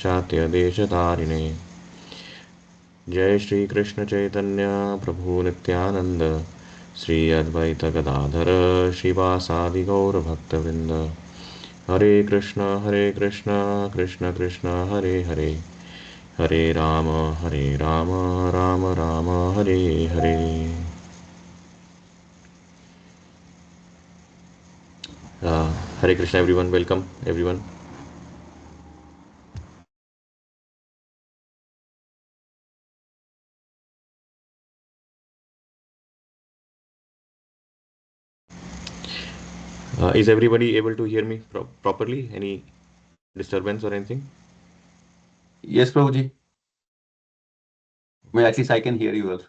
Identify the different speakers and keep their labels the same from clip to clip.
Speaker 1: पाश्चात्य देशतारिणे। जय श्री कृष्ण चैतन्य प्रभु नित्यानंद, श्री अद्वैत गदाधर श्रीवासादि गौर भक्तवृंद। Hare Krishna Krishna Krishna Hare Hare, Hare Ram Ram Ram Hare Hare. Hare Krishna everyone, welcome everyone. Is everybody able to hear me properly? Any disturbance or anything?
Speaker 2: Yes, Prabhuji. Well, at least I can hear you well.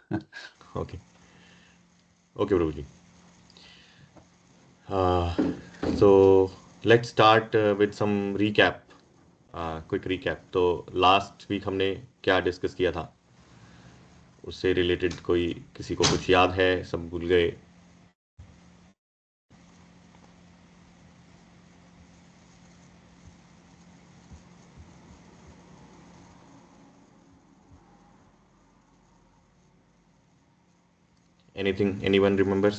Speaker 1: Okay. Okay, Prabhuji. Uh, so let's start with some recap. Quick recap. तो last week हमने क्या discuss किया था, उससे related कोई किसी को कुछ याद है? सब भूल गए? Anything? Anyone remembers?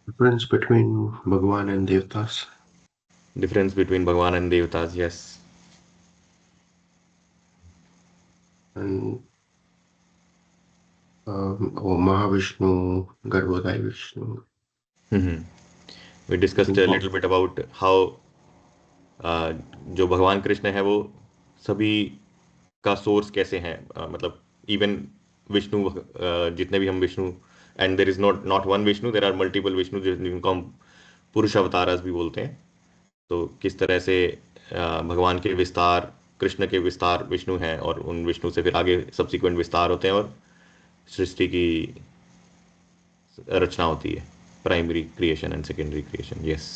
Speaker 3: Difference between Bhagwan and Devtas.
Speaker 1: Difference between Bhagwan and Devatas, yes.
Speaker 3: And Mahavishnu, Garbhodai Vishnu.
Speaker 1: We discussed a little bit about how जो भगवान कृष्ण है वो सभी का सोर्स कैसे है, मतलब इवन विष्णु, जितने भी हम Vishnu, and there is not not one Vishnu, there are multiple Vishnu जिनको हम पुरुष अवतारस भी बोलते हैं। तो किस तरह से भगवान के विस्तार, कृष्ण के विस्तार विष्णु हैं, और उन विष्णु से फिर आगे सब्सिक्वेंट विस्तार होते हैं और सृष्टि की रचना होती है, primary creation and secondary creation. Yes,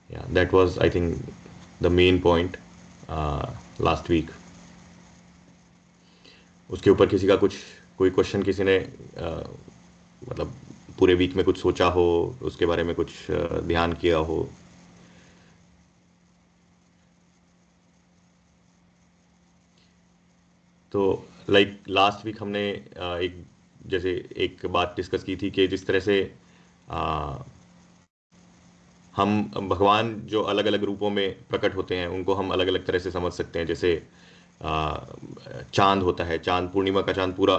Speaker 1: yeah that was I think the main point last week. उसके ऊपर किसी का कुछ कोई क्वेश्चन, किसी ने मतलब पूरे वीक में कुछ सोचा हो, उसके बारे में कुछ ध्यान किया हो? तो लाइक लास्ट वीक हमने एक जैसे एक बात डिस्कस की थी कि जिस तरह से हम भगवान जो अलग अलग रूपों में प्रकट होते हैं उनको हम अलग अलग तरह से समझ सकते हैं। जैसे चांद होता है, चांद पूर्णिमा का चांद पूरा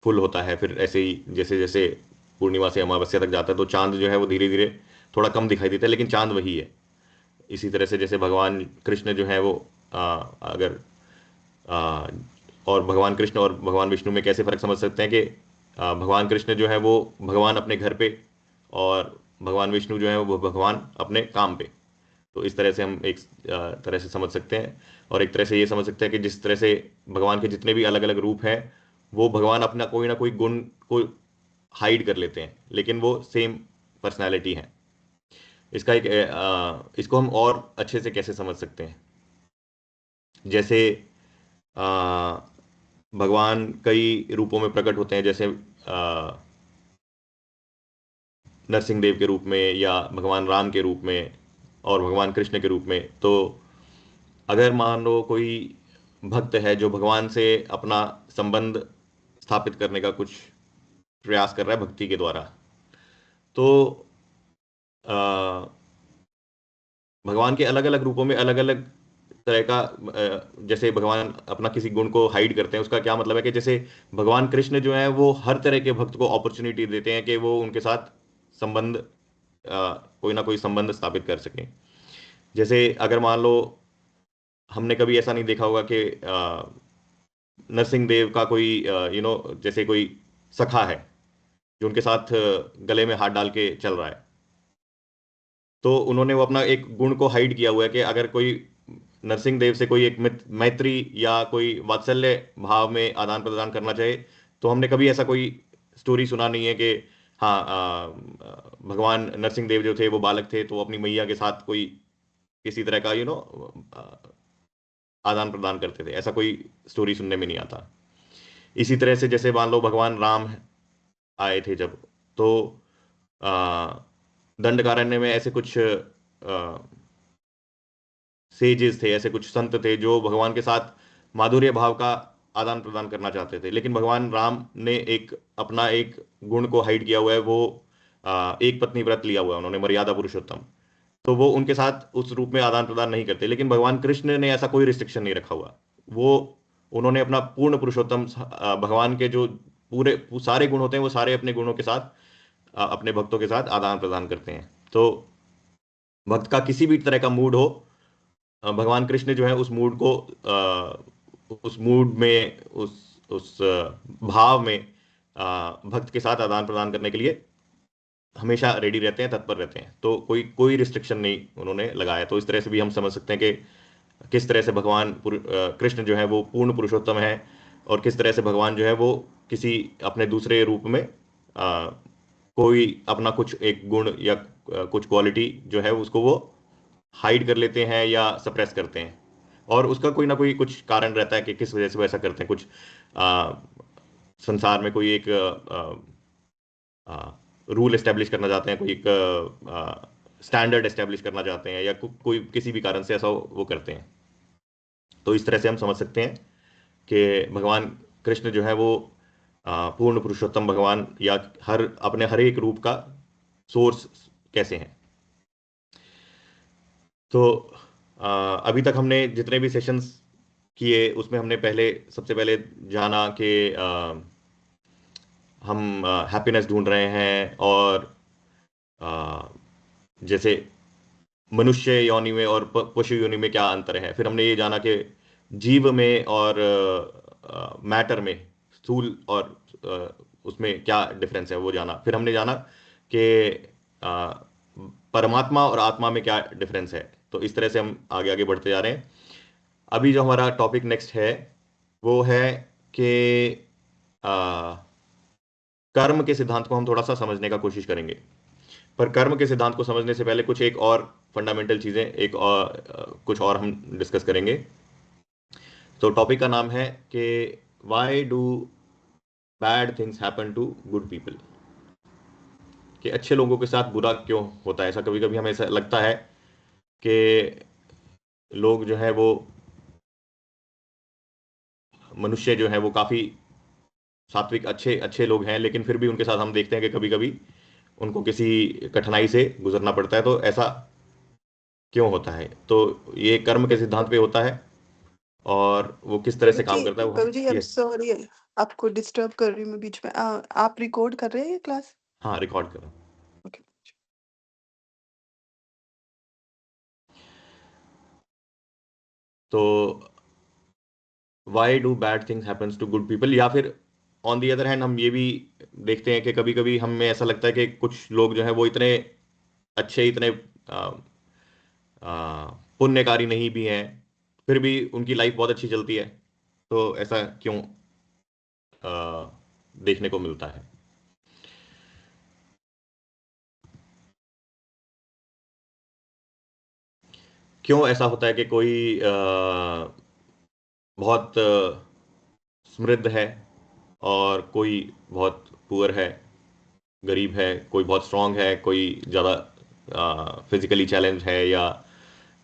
Speaker 1: फुल होता है, फिर ऐसे ही जैसे जैसे पूर्णिमा से अमावस्या तक जाता है तो चांद जो है वो धीरे धीरे थोड़ा कम दिखाई देता है, लेकिन चांद वही है। इसी तरह से जैसे भगवान कृष्ण जो है वो अगर आ, और भगवान कृष्ण और भगवान विष्णु में कैसे फर्क समझ सकते हैं कि भगवान कृष्ण जो है वो भगवान अपने घर पे, और भगवान विष्णु जो है वो भगवान अपने काम पे। तो इस तरह से हम एक तरह से समझ सकते हैं, और एक तरह से ये समझ सकते हैं कि जिस तरह से भगवान के जितने भी अलग अलग रूप हैं वो भगवान अपना कोई ना कोई गुण को हाइड कर लेते हैं, लेकिन वो सेम पर्सनैलिटी है। इसका एक इसको हम और अच्छे से कैसे समझ सकते हैं? जैसे आ, भगवान कई रूपों में प्रकट होते हैं, जैसे नरसिंह देव के रूप में, या भगवान राम के रूप में, और भगवान कृष्ण के रूप में। तो अगर मान लो कोई भक्त है जो भगवान से अपना संबंध स्थापित करने का कुछ प्रयास कर रहा है भक्ति के द्वारा, तो आ, भगवान के अलग अलग रूपों में अलग अलग तरह का जैसे भगवान अपना किसी गुण को हाइड करते हैं, उसका क्या मतलब है कि जैसे भगवान कृष्ण जो है वो हर तरह के भक्त को अपॉर्चुनिटी देते हैं कि वो उनके साथ संबंध, कोई ना कोई संबंध स्थापित कर सकें। जैसे अगर मान लो हमने कभी ऐसा नहीं देखा होगा कि नरसिंह देव का कोई जैसे कोई सखा है जो उनके साथ गले में हाथ डाल के चल रहा है, तो उन्होंने वो अपना एक गुण को हाइड किया हुआ है कि अगर कोई नरसिंह देव से कोई एक मैत्री या कोई वात्सल्य भाव में आदान प्रदान करना चाहे, तो हमने कभी ऐसा कोई स्टोरी सुना नहीं है कि हाँ, भगवान नरसिंह देव जो थे वो बालक थे तो वो अपनी मैया के साथ कोई किसी तरह का आदान प्रदान करते थे। ऐसा कोई स्टोरी सुनने में नहीं आता। इसी तरह से जैसे मान लो भगवान राम आए थे जब, तो दंडकारण्य में ऐसे कुछ सेजेस थे, ऐसे कुछ संत थे जो भगवान के साथ माधुर्य भाव का आदान प्रदान करना चाहते थे, लेकिन भगवान राम ने एक अपना एक गुण को हाइड किया हुआ है, वो एक पत्नी व्रत लिया हुआ है उन्होंने, मर्यादा पुरुषोत्तम। तो वो उनके साथ उस रूप में आदान प्रदान नहीं करते, लेकिन भगवान कृष्ण ने ऐसा कोई रिस्ट्रिक्शन नहीं रखा हुआ। वो उन्होंने अपना पूर्ण पुरुषोत्तम भगवान के जो पूरे सारे गुण होते हैं, वो सारे अपने गुणों के साथ अपने भक्तों के साथ आदान प्रदान करते हैं। तो भक्त का किसी भी तरह का मूड हो, भगवान कृष्ण जो है उस मूड को उस मूड में उस भाव में भक्त के साथ आदान प्रदान करने के लिए हमेशा रेडी रहते हैं, तत्पर रहते हैं। तो कोई कोई रिस्ट्रिक्शन नहीं उन्होंने लगाया। तो इस तरह से भी हम समझ सकते हैं कि किस तरह से भगवान कृष्ण जो है वो पूर्ण पुरुषोत्तम है, और किस तरह से भगवान जो है वो किसी अपने दूसरे रूप में कोई अपना कुछ एक गुण या कुछ क्वालिटी जो है उसको वो हाइड कर लेते हैं या सप्रेस करते हैं, और उसका कोई ना कोई कुछ कारण रहता है कि किस वजह से वो ऐसा करते हैं। कुछ संसार में कोई एक रूल एस्टेब्लिश करना चाहते हैं, कोई एक स्टैंडर्ड एस्टेब्लिश करना चाहते हैं, या कोई किसी भी कारण से ऐसा वो करते हैं। तो इस तरह से हम समझ सकते हैं कि भगवान कृष्ण जो है वो पूर्ण पुरुषोत्तम भगवान या अपने हर एक रूप का सोर्स कैसे हैं। तो अभी तक हमने जितने भी सेशंस किए उसमें हमने सबसे पहले जाना कि हम हैप्पीनेस ढूंढ रहे हैं, और जैसे मनुष्य योनि में और पशु योनि में क्या अंतर है। फिर हमने ये जाना कि जीव में और मैटर में, स्थूल और उसमें क्या डिफरेंस है वो जाना। फिर हमने जाना कि परमात्मा और आत्मा में क्या डिफरेंस है। तो इस तरह से हम आगे आगे बढ़ते जा रहे हैं। अभी जो हमारा टॉपिक नेक्स्ट है वो है कि कर्म के सिद्धांत को हम थोड़ा सा समझने का कोशिश करेंगे। पर कर्म के सिद्धांत को समझने से पहले कुछ एक और फंडामेंटल चीजें कुछ और हम डिस्कस करेंगे। तो टॉपिक का नाम है कि why do bad things happen to good people, कि अच्छे लोगों के साथ बुरा क्यों होता है। ऐसा कभी कभी हमें ऐसा लगता है कि लोग जो है वो मनुष्य जो है वो काफी सात्विक अच्छे अच्छे लोग हैं, लेकिन फिर भी उनके साथ हम देखते हैं कि कभी कभी उनको किसी कठिनाई से गुजरना पड़ता है। तो ऐसा क्यों होता है? तो ये कर्म के सिद्धांत पे होता है, और वो किस तरह से काम करता है वो
Speaker 4: प्रभु जी, आई एम
Speaker 1: यस।
Speaker 4: सॉरी, आपको डिस्टर्ब कर रही हूँ मैं बीच में। आप रिकॉर्ड कर रहे हैं ये क्लास?
Speaker 1: हाँ, रिकॉर्ड करो।
Speaker 4: ओके।
Speaker 1: तो why do bad things happens to good people, या फिर ऑन दी अदर हैंड हम ये भी देखते हैं कि कभी कभी हमें ऐसा लगता है कि कुछ लोग जो है वो इतने अच्छे, इतने पुण्यकारी नहीं भी हैं, फिर भी उनकी लाइफ बहुत अच्छी चलती है। तो ऐसा क्यों देखने को मिलता है? क्यों ऐसा होता है कि कोई बहुत समृद्ध है और कोई बहुत पुअर है, गरीब है, कोई बहुत स्ट्रांग है, कोई ज़्यादा फिजिकली चैलेंज है, या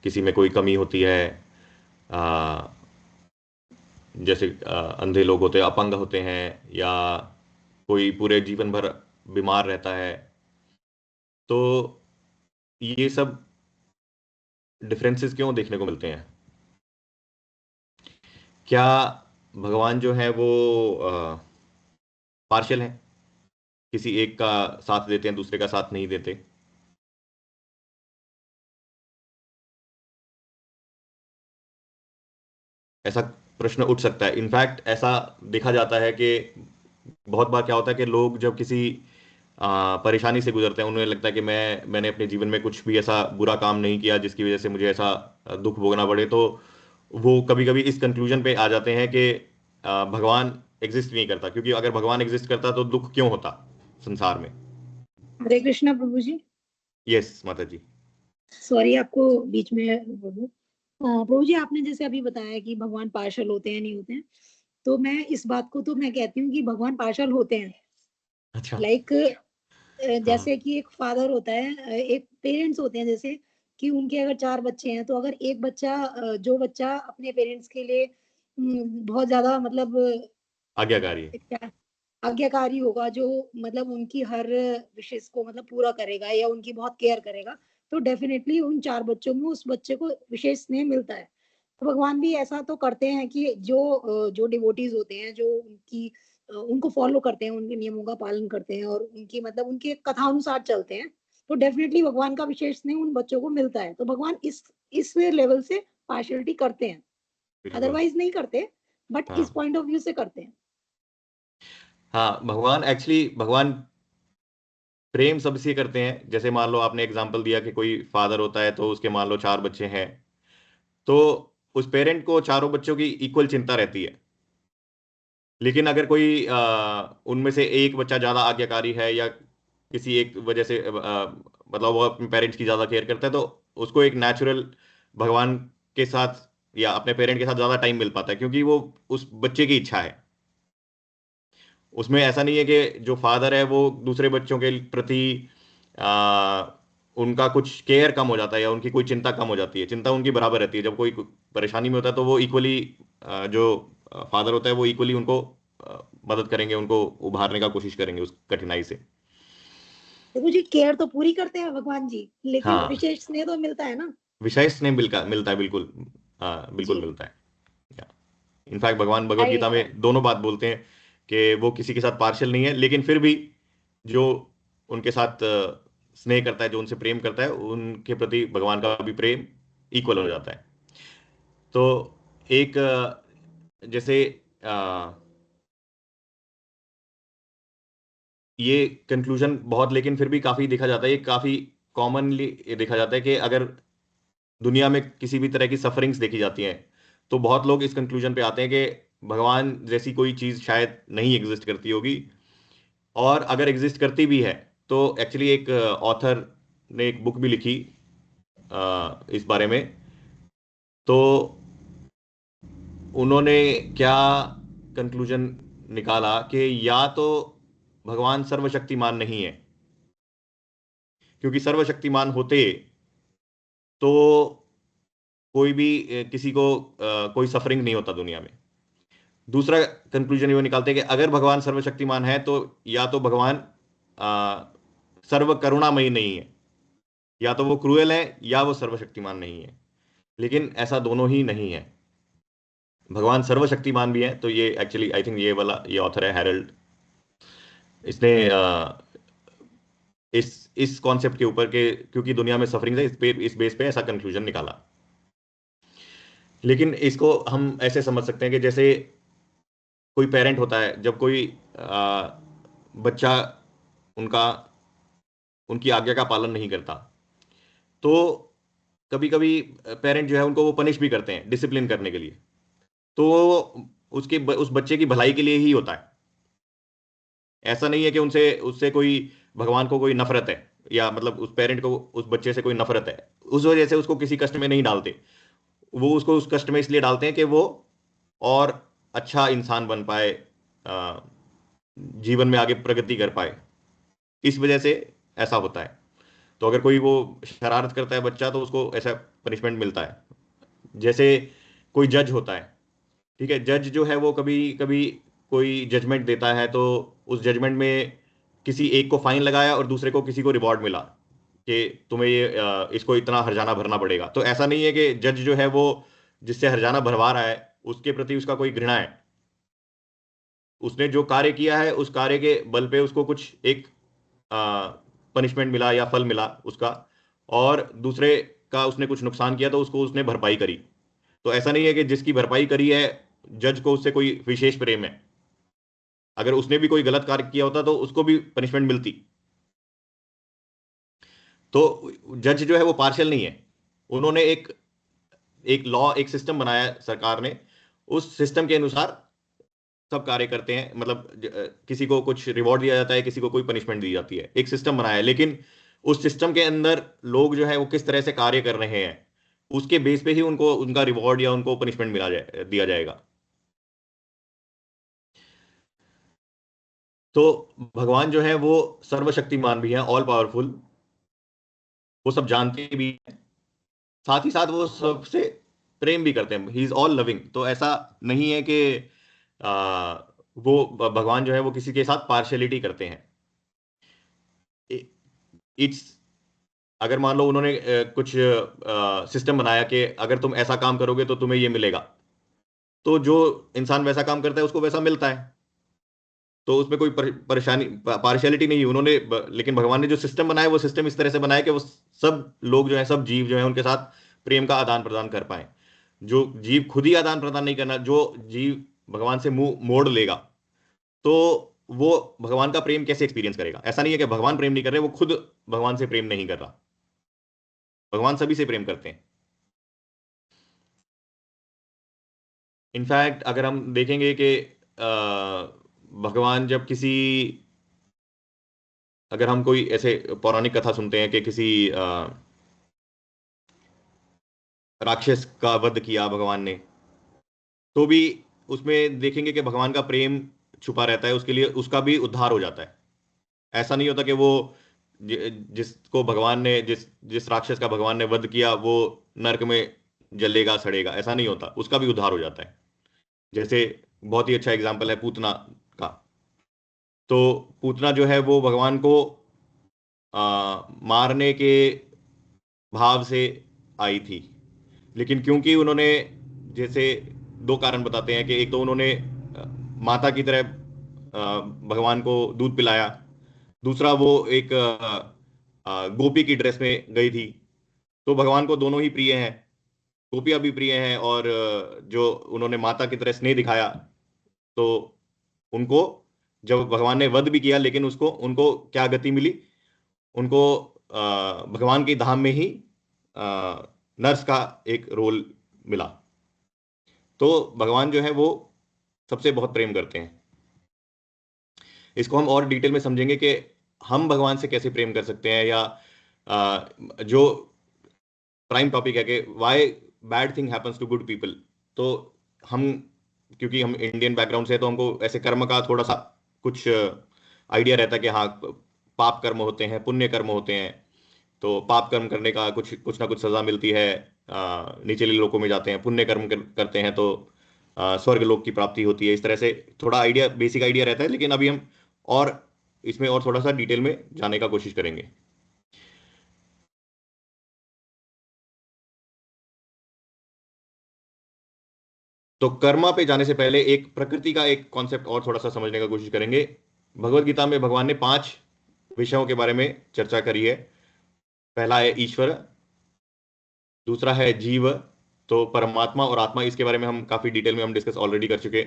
Speaker 1: किसी में कोई कमी होती है, आ, जैसे अंधे लोग होते हैं, अपंग होते हैं, या कोई पूरे जीवन भर बीमार रहता है। तो ये सब डिफरेंसेस क्यों देखने को मिलते हैं? क्या भगवान जो है वो पार्शियल है, किसी एक का साथ देते हैं दूसरे का साथ नहीं देते? ऐसा प्रश्न उठ सकता है। इनफैक्ट ऐसा देखा जाता है कि बहुत बार क्या होता है कि लोग जब किसी परेशानी से गुजरते हैं, उन्हें लगता है कि मैंने अपने जीवन में कुछ भी ऐसा बुरा काम नहीं किया जिसकी वजह से मुझे ऐसा दुख भोगना पड़े। तो वो कभी कभी इस कंक्लूजन पे आ जाते हैं कि भगवान एग्जिस्ट नहीं करता, क्योंकि अगर भगवान एग्जिस्ट करता तो दुख क्यों होता संसार में।
Speaker 5: हरे कृष्णा प्रभु जी।
Speaker 1: यस माता जी।
Speaker 5: सॉरी आपको बीच में बोलूं। प्रभु जी, आपने जैसे अभी बताया कि भगवान पार्शल होते हैं नहीं होते हैं, तो मैं इस बात को तो मैं कहती हूँ कि भगवान पार्शल होते हैं,
Speaker 1: अच्छा।
Speaker 5: लाइक
Speaker 1: हाँ
Speaker 5: जैसे कि एक फादर होता है, एक पेरेंट्स होते हैं, जैसे कि उनके अगर 4 बच्चे हैं, तो अगर एक बच्चा जो बच्चा अपने पेरेंट्स के लिए बहुत ज्यादा मतलब
Speaker 1: आज्ञाकारी।
Speaker 5: क्या आज्ञाकारी होगा, जो मतलब उनकी हर विशेष को मतलब पूरा करेगा या उनकी बहुत केयर करेगा, तो डेफिनेटली उन 4 बच्चों में उस बच्चे को विशेष स्नेह मिलता है। तो भगवान भी ऐसा तो करते हैं कि जो डिवोटीज होते हैं, जो उनको फॉलो करते हैं, उनके नियमों का पालन करते हैं और उनकी मतलब उनके कथानुसार चलते हैं, तो डेफिनेटली भगवान का विशेष स्नेह उन बच्चों को मिलता है। तो भगवान इस लेवल से पार्शियलिटी करते हैं,
Speaker 1: बिल्कुल।
Speaker 5: अदरवाइज नहीं करते, बट इस
Speaker 1: हाँ
Speaker 5: पॉइंट ऑफ व्यू से करते हैं।
Speaker 1: हाँ, भगवान प्रेम सबसे करते हैं। जैसे मान लो आपने एग्जांपल दिया कि कोई फादर होता है तो उसके मान लो 4 बच्चे हैं, तो उस पेरेंट को चारों बच्चों की इक्वल चिंता रहती है। लेकिन अगर कोई उनमें से एक बच्चा ज्यादा आज्ञाकारी है या किसी एक वजह से मतलब वो अपने पेरेंट्स की ज्यादा केयर करता है, तो उसको एक नेचुरल भगवान के साथ या अपने पेरेंट के साथ ज्यादा टाइम मिल पाता है, क्योंकि वो उस बच्चे की इच्छा है। उसमें ऐसा नहीं है कि जो फादर है वो दूसरे बच्चों के प्रति आ, उनका कुछ केयर कम हो जाता है या उनकी कोई चिंता कम हो जाती है। चिंता उनकी बराबर रहती है। जब कोई परेशानी में होता है तो वो इक्वली, जो फादर होता है वो इक्वली उनको मदद करेंगे, उनको उभारने का कोशिश करेंगे उस कठिनाई से।
Speaker 5: देखो जी, केयर तो पूरी करते हैं भगवान जी, लेकिन
Speaker 1: हाँ,
Speaker 5: विशेष स्नेह तो मिलता है ना।
Speaker 1: विशेष स्नेह मिलता है, बिल्कुल। बिल्कुल
Speaker 5: जी।
Speaker 1: मिलता है। इनफैक्ट भगवान भगवत
Speaker 5: आई
Speaker 1: गीता में दोनों बात बोलते हैं कि वो किसी के साथ पार्शियल नहीं है, लेकिन फिर भी जो उनके साथ स्नेह करता है, जो उनसे प्रेम करता है, उनके प्रति भगवान का भी प्रेम इक्वल हो जाता है। तो एक जैसे अ, ये कंक्लूजन बहुत, लेकिन फिर भी काफी देखा जाता है, ये काफी कॉमनली देखा जाता है कि अगर दुनिया में किसी भी तरह की सफरिंग्स देखी जाती हैं, तो बहुत लोग इस कंक्लूजन पे आते हैं कि भगवान जैसी कोई चीज शायद नहीं एग्जिस्ट करती होगी। और अगर एग्जिस्ट करती भी है तो एक्चुअली एक ऑथर ने एक बुक भी लिखी इस बारे में। तो उन्होंने क्या कंक्लूजन निकाला कि या तो भगवान सर्वशक्तिमान नहीं है, क्योंकि सर्वशक्तिमान होते तो कोई भी किसी को कोई सफरिंग नहीं होता दुनिया में। दूसरा कंक्लूजन ये निकालते हैं कि अगर भगवान सर्वशक्तिमान है तो या तो भगवान सर्व करुणामयी नहीं है, या तो वो क्रूएल है या वो सर्वशक्तिमान नहीं है। लेकिन ऐसा दोनों ही नहीं है। भगवान सर्वशक्तिमान भी है। तो ये एक्चुअली आई थिंक ये वाला ये ऑथर है हैरल्ड, इसने इस कॉन्सेप्ट के ऊपर के, क्योंकि दुनिया में सफरिंग है, इस बेस पे ऐसा कंक्लूजन निकाला। लेकिन इसको हम ऐसे समझ सकते हैं कि जैसे कोई पेरेंट होता है, जब कोई बच्चा उनका उनकी आज्ञा का पालन नहीं करता, तो कभी कभी पेरेंट जो है उनको वो पनिश भी करते हैं डिसिप्लिन करने के लिए। तो उस बच्चे की भलाई के लिए ही होता है। ऐसा नहीं है कि उनसे उससे कोई भगवान को कोई नफरत है, या मतलब उस पेरेंट को उस बच्चे से कोई नफरत है, उस वजह से उसको किसी कष्ट में नहीं डालते। वो उसको उस कष्ट में इसलिए डालते हैं कि वो और अच्छा इंसान बन पाए, अ, जीवन में आगे प्रगति कर पाए। इस वजह से ऐसा होता है। तो अगर कोई वो शरारत करता है बच्चा, तो उसको ऐसा पनिशमेंट मिलता है। जैसे कोई जज होता है, ठीक है, जज जो है वो कभी कभी कोई जजमेंट देता है, तो उस जजमेंट में किसी एक को फाइन लगाया और दूसरे को किसी को रिवॉर्ड मिला कि तुम्हें ये इसको इतना हर्जाना भरना पड़ेगा। तो ऐसा नहीं है कि जज जो है वो जिससे हर्जाना भरवा रहा है उसके प्रति उसका कोई घृणा है। उसने जो कार्य किया है उस कार्य के बल पे उसको कुछ एक पनिशमेंट मिला या फल मिला उसका, और दूसरे का उसने कुछ नुकसान किया तो उसको उसने भरपाई करी। तो ऐसा नहीं है कि जिसकी भरपाई करी है जज को उससे कोई विशेष प्रेम है। अगर उसने भी कोई गलत कार्य किया होता तो उसको भी पनिशमेंट मिलती। तो जज जो है वो पार्शियल नहीं है। उन्होंने एक एक लॉ, एक सिस्टम बनाया है सरकार ने। उस सिस्टम के अनुसार सब कार्य करते हैं। मतलब किसी को कुछ रिवॉर्ड दिया जाता है, किसी को कोई पनिशमेंट दी जाती है, एक सिस्टम बनाया है। लेकिन उस सिस्टम के अंदर लोग जो है वो किस तरह से कार्य कर रहे हैं, उसके बेस पे ही उनको उनका रिवॉर्ड या उनको पनिशमेंट दिया जाएगा। तो भगवान जो है वो सर्वशक्तिमान भी हैं, ऑल पावरफुल, वो सब जानते भी हैं, साथ ही साथ वो सबसे प्रेम भी करते हैं, ही इज ऑल लविंग। तो ऐसा नहीं है कि वो भगवान जो है वो किसी के साथ पार्शियलिटी करते हैं। इट्स, अगर मान लो उन्होंने कुछ सिस्टम बनाया कि अगर तुम ऐसा काम करोगे तो तुम्हें ये मिलेगा, तो जो इंसान वैसा काम करता है उसको वैसा मिलता है, तो उसमें कोई परेशानी पार्शियलिटी नहीं है उन्होंने लेकिन भगवान ने जो सिस्टम बनाया वो सिस्टम इस तरह से बनाया कि वो सब लोग जो है, सब जीव जो है, उनके साथ प्रेम का आदान प्रदान कर पाए। जो जीव खुद ही आदान प्रदान नहीं करना, जो जीव भगवान से मुंह मोड़ लेगा, तो वो भगवान का प्रेम कैसे एक्सपीरियंस करेगा? ऐसा नहीं है कि भगवान प्रेम नहीं कर रहे, वो खुद भगवान से प्रेम नहीं कर रहा, भगवान सभी से प्रेम करते हैं। इनफैक्ट अगर हम देखेंगे कि भगवान जब किसी, अगर हम कोई ऐसे पौराणिक कथा सुनते हैं कि किसी राक्षस का वध किया भगवान ने, तो भी उसमें देखेंगे कि भगवान का प्रेम छुपा रहता है, उसके लिए उसका भी उद्धार हो जाता है। ऐसा नहीं होता कि वो जिसको भगवान ने जिस जिस राक्षस का भगवान ने वध किया वो नरक में जलेगा सड़ेगा, ऐसा नहीं होता, उसका भी उद्धार हो जाता है। जैसे बहुत ही अच्छा एग्जाम्पल है पूतना का। तो पूतना जो है वो भगवान को मारने के भाव से आई थी, लेकिन क्योंकि उन्होंने, जैसे दो कारण बताते हैं कि एक तो उन्होंने माता की तरह भगवान को दूध पिलाया, दूसरा वो एक गोपी की ड्रेस में गई थी, तो भगवान को दोनों ही प्रिय हैं, गोपियां भी प्रिय हैं, और जो उन्होंने माता की तरह स्नेह दिखाया, तो उनको जब भगवान ने वध भी किया, लेकिन उसको उनको क्या गति मिली? उनको भगवान के धाम में ही नर्स का एक रोल मिला। तो भगवान जो है वो सबसे बहुत प्रेम करते हैं। इसको हम और डिटेल में समझेंगे कि हम भगवान से कैसे प्रेम कर सकते हैं, या जो प्राइम टॉपिक है कि why bad thing happens to good people. तो हम, क्योंकि हम इंडियन बैकग्राउंड से, तो हमको ऐसे कर्म का थोड़ा सा कुछ आइडिया रहता है कि हाँ, पाप कर्म होते हैं, पुण्य कर्म होते हैं, तो पाप कर्म करने का कुछ कुछ ना कुछ सजा मिलती है, निचले लोकों में जाते हैं, पुण्य कर्म करते हैं तो स्वर्ग लोक की प्राप्ति होती है। इस तरह से थोड़ा आइडिया, बेसिक आइडिया रहता है, लेकिन अभी हम और इसमें और थोड़ा सा डिटेल में जाने का कोशिश करेंगे। तो कर्मा पे जाने से पहले एक प्रकृति का एक कॉन्सेप्ट और थोड़ा सा समझने का कोशिश करेंगे। भगवत गीता में भगवान ने 5 विषयों के बारे में चर्चा करी है। पहला है ईश्वर, दूसरा है जीव, तो परमात्मा और आत्मा, इसके बारे में हम काफी डिटेल में हम डिस्कस ऑलरेडी कर चुके।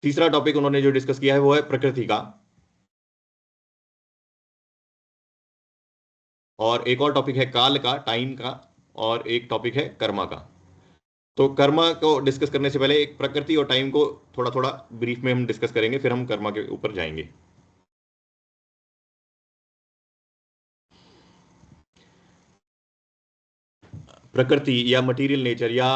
Speaker 1: तीसरा टॉपिक उन्होंने जो डिस्कस किया है वो है प्रकृति का, और एक और टॉपिक है काल का, टाइम का, और एक टॉपिक है कर्मा का। तो कर्मा को डिस्कस करने से पहले एक प्रकृति और टाइम को थोड़ा थोड़ा ब्रीफ में हम डिस्कस करेंगे, फिर हम कर्मा के ऊपर जाएंगे। प्रकृति या मटेरियल नेचर या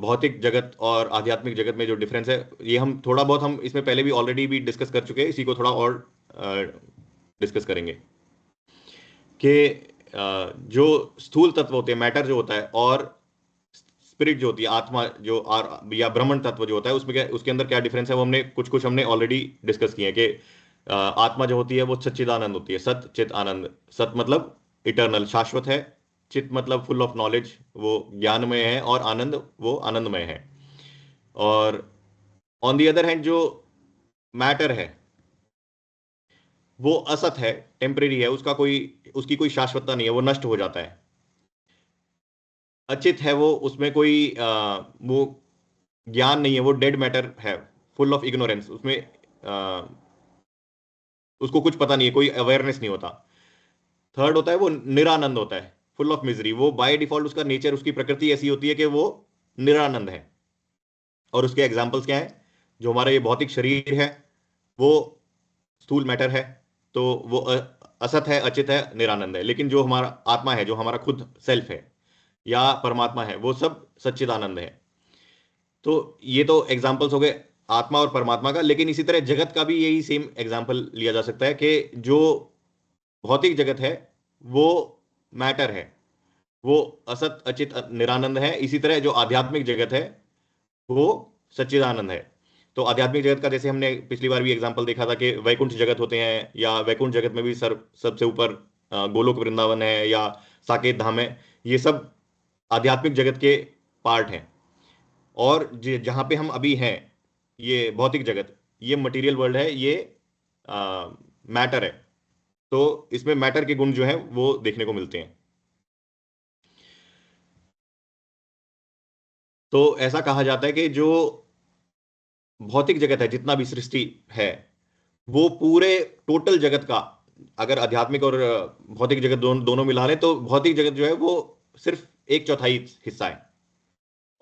Speaker 1: भौतिक जगत और आध्यात्मिक जगत में जो डिफरेंस है, ये हम थोड़ा बहुत, हम इसमें पहले भी ऑलरेडी भी डिस्कस कर चुके हैं, इसी को थोड़ा और डिस्कस करेंगे कि जो स्थूल तत्व होते हैं, मैटर जो होता है, और स्पिरिट जो होती है, आत्मा जो या ब्रह्मण तत्व जो होता है, उसमें क्या, उसके अंदर क्या डिफरेंस है, वो हमने कुछ हमने ऑलरेडी डिस्कस किए हैं कि आत्मा जो होती है वो सच्चिदानंद होती है, सत चित आनंद। सत मतलब इटर्नल, शाश्वत है, चित मतलब फुल ऑफ नॉलेज, वो ज्ञानमय है, और आनंद वो आनंदमय है। और ऑन दी अदर हैंड जो मैटर है वो असत है, टेम्परेरी है, उसकी कोई शाश्वतता नहीं है, वो नष्ट हो जाता है। अचित है वो, उसमें कोई वो ज्ञान नहीं है, वो डेड मैटर है, फुल ऑफ इग्नोरेंस, उसमें उसको कुछ पता नहीं है, कोई अवेयरनेस नहीं होता। थर्ड होता है वो निरानंद होता है, फुल ऑफ मिजरी, वो बाय डिफॉल्ट उसका नेचर, उसकी प्रकृति ऐसी होती है कि वो निरानंद है। और उसके एग्जाम्पल्स क्या है? जो हमारा ये भौतिक शरीर है वो स्थूल मैटर है, तो वो असत है, अचित है, निरानंद है। लेकिन जो हमारा आत्मा है, जो हमारा खुद सेल्फ है या परमात्मा है, वो सब सच्चिदानंद है। तो ये तो एग्जाम्पल्स हो गए आत्मा और परमात्मा का। लेकिन इसी तरह जगत का भी यही सेम एग्जाम्पल लिया जा सकता है कि जो भौतिक जगत है वो मैटर है, वो असत अचित निरानंद है। इसी तरह जो आध्यात्मिक जगत है वो सच्चिदानंद है। तो आध्यात्मिक जगत का जैसे हमने पिछली बार भी एग्जांपल देखा था कि वैकुंठ जगत होते हैं, या वैकुंठ जगत में भी सबसे ऊपर गोलोक वृंदावन है या साकेत धाम है। ये सब आध्यात्मिक जगत के पार्ट हैं। और जहाँ पे हम अभी हैं, ये भौतिक जगत, ये मटेरियल वर्ल्ड है, ये मैटर है। तो इसमें मैटर के गुण जो है वो देखने को मिलते हैं। तो ऐसा कहा जाता है कि जो भौतिक जगत है, जितना भी सृष्टि है, वो पूरे टोटल जगत का, अगर आध्यात्मिक और भौतिक जगत दोनों मिला लें तो भौतिक जगत जो है वो सिर्फ 1/4 हिस्सा है,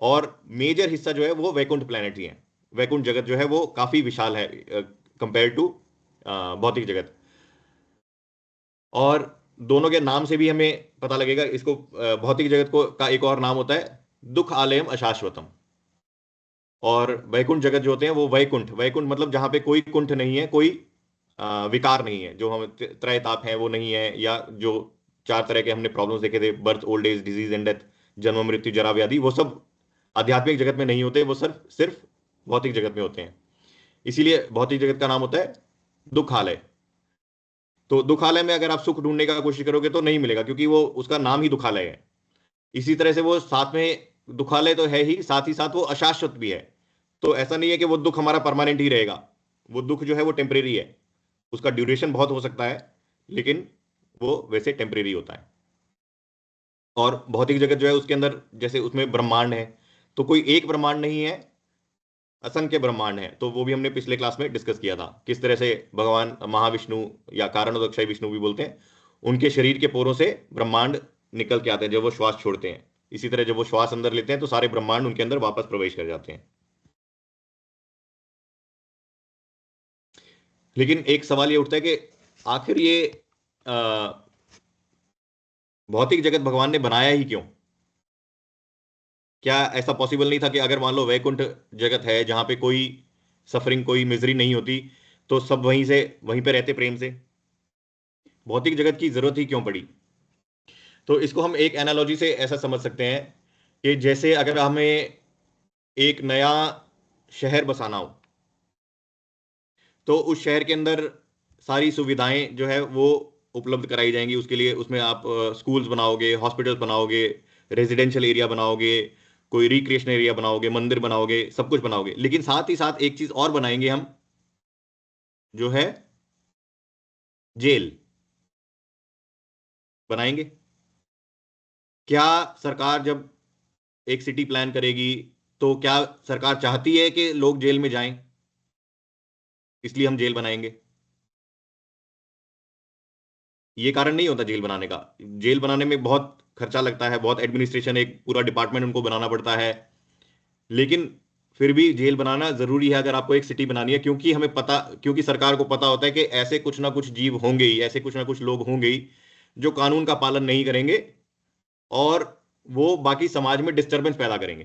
Speaker 1: और मेजर हिस्सा जो है वो वैकुंठ प्लैनेट ही है। वैकुंठ जगत जो है वो काफी विशाल है कंपेयर टू भौतिक जगत। और दोनों के नाम से भी हमें पता लगेगा इसको, भौतिक जगत को का एक और नाम होता है दुख आलयम अशाश्वतम। और वैकुंठ जगत जो होते हैं वो वैकुंठ, वैकुंठ मतलब जहां पे कोई कुंठ नहीं है, कोई विकार नहीं है, जो हम त्रय ताप है वो नहीं है, या जो 4 तरह के हमने प्रॉब्लम्स देखे थे, birth, old age, disease and death, जन्म मृत्यु जरा व्याधि, वो सब आध्यात्मिक जगत में नहीं होते, वो सिर्फ सिर्फ भौतिक जगत में होते हैं। इसीलिए भौतिक जगत का नाम होता है दुखालय। तो दुखालय में अगर आप सुख ढूंढने का कोशिश करोगे तो नहीं मिलेगा, क्योंकि वो उसका नाम ही दुखालय है। इसी तरह से वो साथ में दुखालय तो है ही, साथ वो अशाश्वत भी है। तो ऐसा नहीं है कि वो दुख हमारा परमानेंट ही रहेगा। वो दुख जो है वो टेम्परेरी है, उसका ड्यूरेशन बहुत हो सकता है, लेकिन वो वैसे टेम्परेरी होता है। और भौतिक जगत जो है उसके अंदर जैसे उसमें ब्रह्मांड है, तो कोई एक ब्रह्मांड नहीं है, असंख्य ब्रह्मांड है। तो वो भी हमने पिछले क्लास में डिस्कस किया था, किस तरह से भगवान महाविष्णु, या कारणोदक्षय विष्णु भी बोलते हैं, उनके शरीर के पोरों से ब्रह्मांड निकल के आते हैं जब वो श्वास छोड़ते हैं। इसी तरह जब वो श्वास अंदर लेते हैं तो सारे ब्रह्मांड उनके अंदर वापस प्रवेश कर जाते हैं। लेकिन एक सवाल ये उठता है कि आखिर ये भौतिक जगत भगवान ने बनाया ही क्यों? क्या ऐसा पॉसिबल नहीं था कि अगर मान लो वैकुंठ जगत है जहां पे कोई सफरिंग, कोई मिजरी नहीं होती, तो सब वहीं पे रहते प्रेम से? भौतिक जगत की जरूरत ही क्यों पड़ी? तो इसको हम एक एनालॉजी से ऐसा समझ सकते हैं कि जैसे अगर हमें एक नया शहर बसाना हो, तो उस शहर के अंदर सारी सुविधाएं जो है वो उपलब्ध कराई जाएंगी। उसके लिए उसमें आप स्कूल्स बनाओगे, हॉस्पिटल्स बनाओगे, रेजिडेंशियल एरिया बनाओगे, कोई रिक्रिएशन एरिया बनाओगे, मंदिर बनाओगे, सब कुछ बनाओगे। लेकिन साथ ही साथ एक चीज और बनाएंगे हम, जो है जेल बनाएंगे। क्या सरकार जब एक सिटी प्लान करेगी तो क्या सरकार चाहती है कि लोग जेल में जाएं? इसलिए हम जेल बनाएंगे? ये कारण नहीं होता जेल बनाने का। जेल बनाने में बहुत खर्चा लगता है, बहुत एडमिनिस्ट्रेशन, एक पूरा डिपार्टमेंट उनको बनाना पड़ता है। लेकिन फिर भी जेल बनाना जरूरी है अगर आपको एक सिटी बनानी है, क्योंकि सरकार को पता होता है कि ऐसे कुछ ना कुछ जीव होंगे ही, ऐसे कुछ ना कुछ लोग होंगे ही जो कानून का पालन नहीं करेंगे, और वो बाकी समाज में डिस्टरबेंस पैदा करेंगे।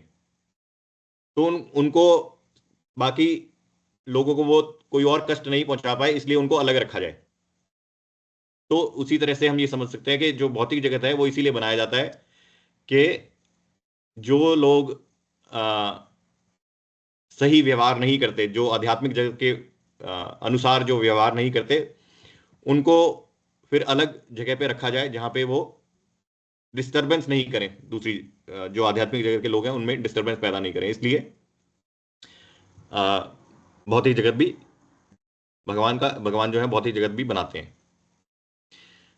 Speaker 1: तो उनको, बाकी लोगों को वो कोई और कष्ट नहीं पहुंचा पाए, इसलिए उनको अलग रखा जाए। तो उसी तरह से हम ये समझ सकते हैं कि जो भौतिक जगत है वो इसीलिए बनाया जाता है कि जो लोग सही व्यवहार नहीं करते, जो आध्यात्मिक जगत के अनुसार जो व्यवहार नहीं करते, उनको फिर अलग जगह पे रखा जाए जहां पे वो डिस्टरबेंस नहीं करें, दूसरी जो आध्यात्मिक जगत के लोग हैं उनमें डिस्टरबेंस पैदा नहीं करें। इसलिए भौतिक जगत भी भगवान जो है भौतिक जगत भी बनाते हैं।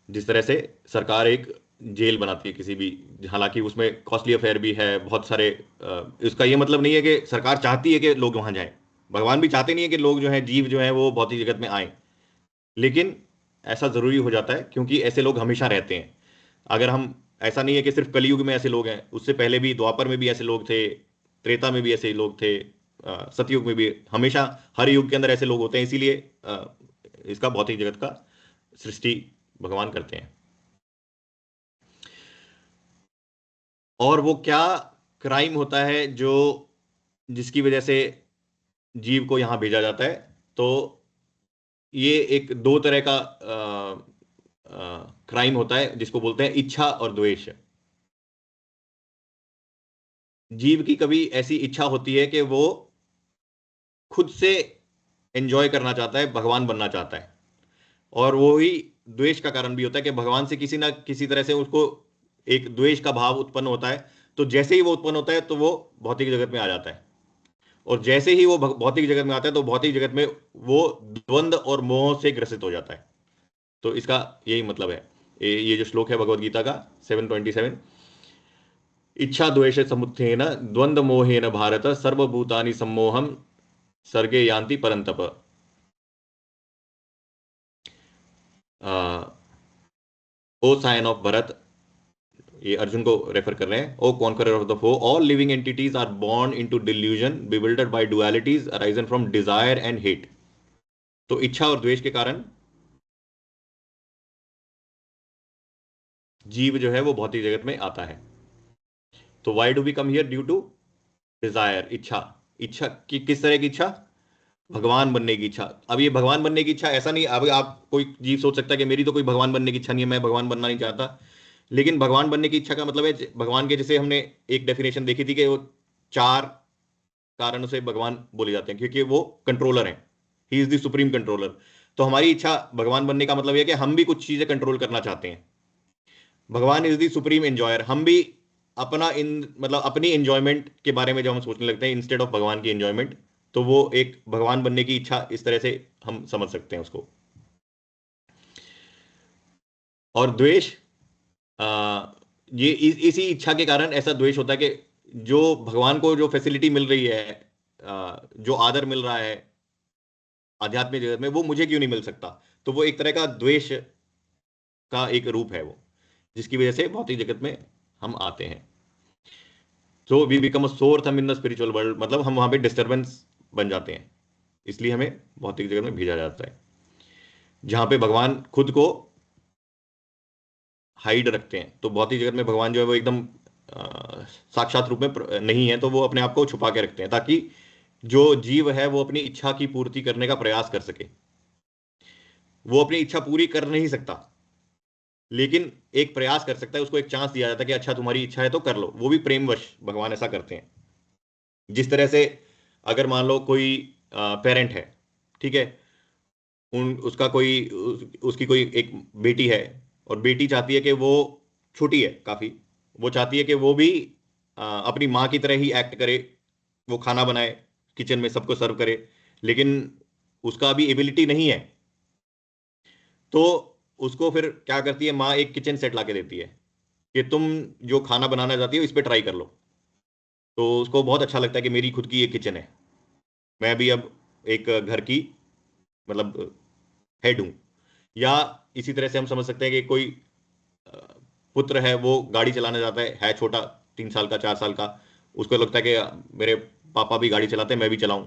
Speaker 1: जिस तरह से सरकार एक जेल बनाती है किसी भी, हालांकि उसमें कॉस्टली अफेयर भी है बहुत सारे, इसका ये मतलब नहीं है कि सरकार चाहती है कि लोग वहां जाएं। भगवान भी चाहते नहीं है कि लोग जो है, जीव जो है वो भौतिक जगत में आए। लेकिन ऐसा जरूरी हो जाता है क्योंकि ऐसे लोग हमेशा रहते हैं। अगर हम, ऐसा नहीं है कि सिर्फ कलयुग में ऐसे लोग हैं, उससे पहले भी द्वापर में भी ऐसे लोग थे, त्रेता में भी ऐसे लोग थे, सतयुग में भी, हमेशा हर युग के अंदर ऐसे लोग होते हैं। इसीलिए इसका भौतिक जगत का सृष्टि भगवान करते हैं। और वो क्या क्राइम होता है जो, जिसकी वजह से जीव को यहाँ भेजा जाता है। तो ये एक दो तरह का क्राइम होता है जिसको बोलते हैं इच्छा और द्वेष। जीव की कभी ऐसी इच्छा होती है कि वो खुद से एंजॉय करना चाहता है, भगवान बनना चाहता है, और वो ही द्वेष का कारण भी होता है कि भगवान से किसी ना किसी तरह से उसको एक द्वेष का भाव उत्पन्न होता है। तो जैसे ही वो उत्पन्न होता है तो वो भौतिक जगत में आ जाता है, और जैसे ही वो भौतिक जगत में आता है तो भौतिक जगत में वो द्वंद्व और मोह से ग्रसित हो जाता है। तो इसका यही मतलब है। ये जो श्लोक है भगवद गीता का 727, इच्छा द्वेष समुत्थेन द्वंद्व मोहेन भारत सर्वभूतानि सम्मोहम सर्गे यान्ति परंतप। ओ साइन ऑफ भरत, ये अर्जुन को रेफर कर रहे हैं। O conqueror of the foe, all living entities are born into delusion bewildered by dualities arisen from desire and hate. तो इच्छा और द्वेष के कारण जीव जो है वो भौतिक जगत में आता है। तो why do we come here? Due to desire, इच्छा। इच्छा की किस तरह की इच्छा? भगवान बनने की इच्छा। अब ये भगवान बनने की इच्छा ऐसा नहीं, अब आप कोई जीव सोच सकता है कि मेरी तो कोई भगवान बनने की इच्छा नहीं है, मैं भगवान बनना नहीं चाहता। लेकिन भगवान बनने की इच्छा का मतलब है भगवान के, जैसे हमने एक डेफिनेशन देखी थी कि वो 4 कारणों से भगवान बोले जाते हैं, क्योंकि वो कंट्रोलर हैं, he is the supreme controller. तो हमारी इच्छा भगवान बनने का मतलब यह कि हम भी कुछ चीजें कंट्रोल करना चाहते हैं। भगवान इज द सुप्रीम एंजॉयर। हम भी अपना इन मतलब अपनी एंजॉयमेंट के बारे में जब हम सोचने लगते हैं इंस्टेड ऑफ भगवान की एंजॉयमेंट, तो वो एक भगवान बनने की इच्छा, इस तरह से हम समझ सकते हैं उसको। और द्वेष, ये इसी इच्छा के कारण ऐसा द्वेष होता है कि जो भगवान को जो फैसिलिटी मिल रही है, जो आदर मिल रहा है आध्यात्मिक जगत में, वो मुझे क्यों नहीं मिल सकता। तो वो एक तरह का द्वेष का एक रूप है वो, जिसकी वजह से भौतिक जगत में हम आते हैं। सो वी बिकम अ सोर थम इन द स्पिरिचुअल वर्ल्ड, मतलब हम वहां पे डिस्टर्बेंस बन जाते हैं, इसलिए हमें भौतिक जगत में भेजा जाता है, जहां पे भगवान खुद को हाइड रखते हैं। तो भौतिक जगत में भगवान जो है वो एकदम साक्षात रूप में नहीं है, तो वो अपने आप को छुपा के रखते हैं ताकि जो जीव है वो अपनी इच्छा की पूर्ति करने का प्रयास कर सके। वो अपनी इच्छा पूरी कर नहीं सकता, लेकिन एक प्रयास कर सकता है, उसको एक चांस दिया जाता है कि अच्छा तुम्हारी इच्छा है तो कर लो। वो भी प्रेमवश भगवान ऐसा करते हैं। जिस तरह से अगर मान लो कोई पेरेंट है, ठीक है, उसका कोई उसकी कोई एक बेटी है, और बेटी चाहती है कि वो छोटी है काफी, वो चाहती है कि वो भी अपनी माँ की तरह ही एक्ट करे, वो खाना बनाए, किचन में सबको सर्व करे, लेकिन उसका अभी एबिलिटी नहीं है। तो उसको फिर क्या करती है माँ? एक किचन सेट ला के देती है कि तुम जो खाना बनाना चाहती हो इस पे ट्राई कर लो। तो उसको बहुत अच्छा लगता है कि मेरी खुद की एक किचन है, मैं भी अब एक घर की मतलब हेड हूं। या इसी तरह से हम समझ सकते हैं कि कोई अ, पुत्र है, वो गाड़ी चलाना चाहता है छोटा, 3 साल का, 4 साल का, उसको लगता है कि मेरे पापा भी गाड़ी चलाते हैं, मैं भी चलाऊं।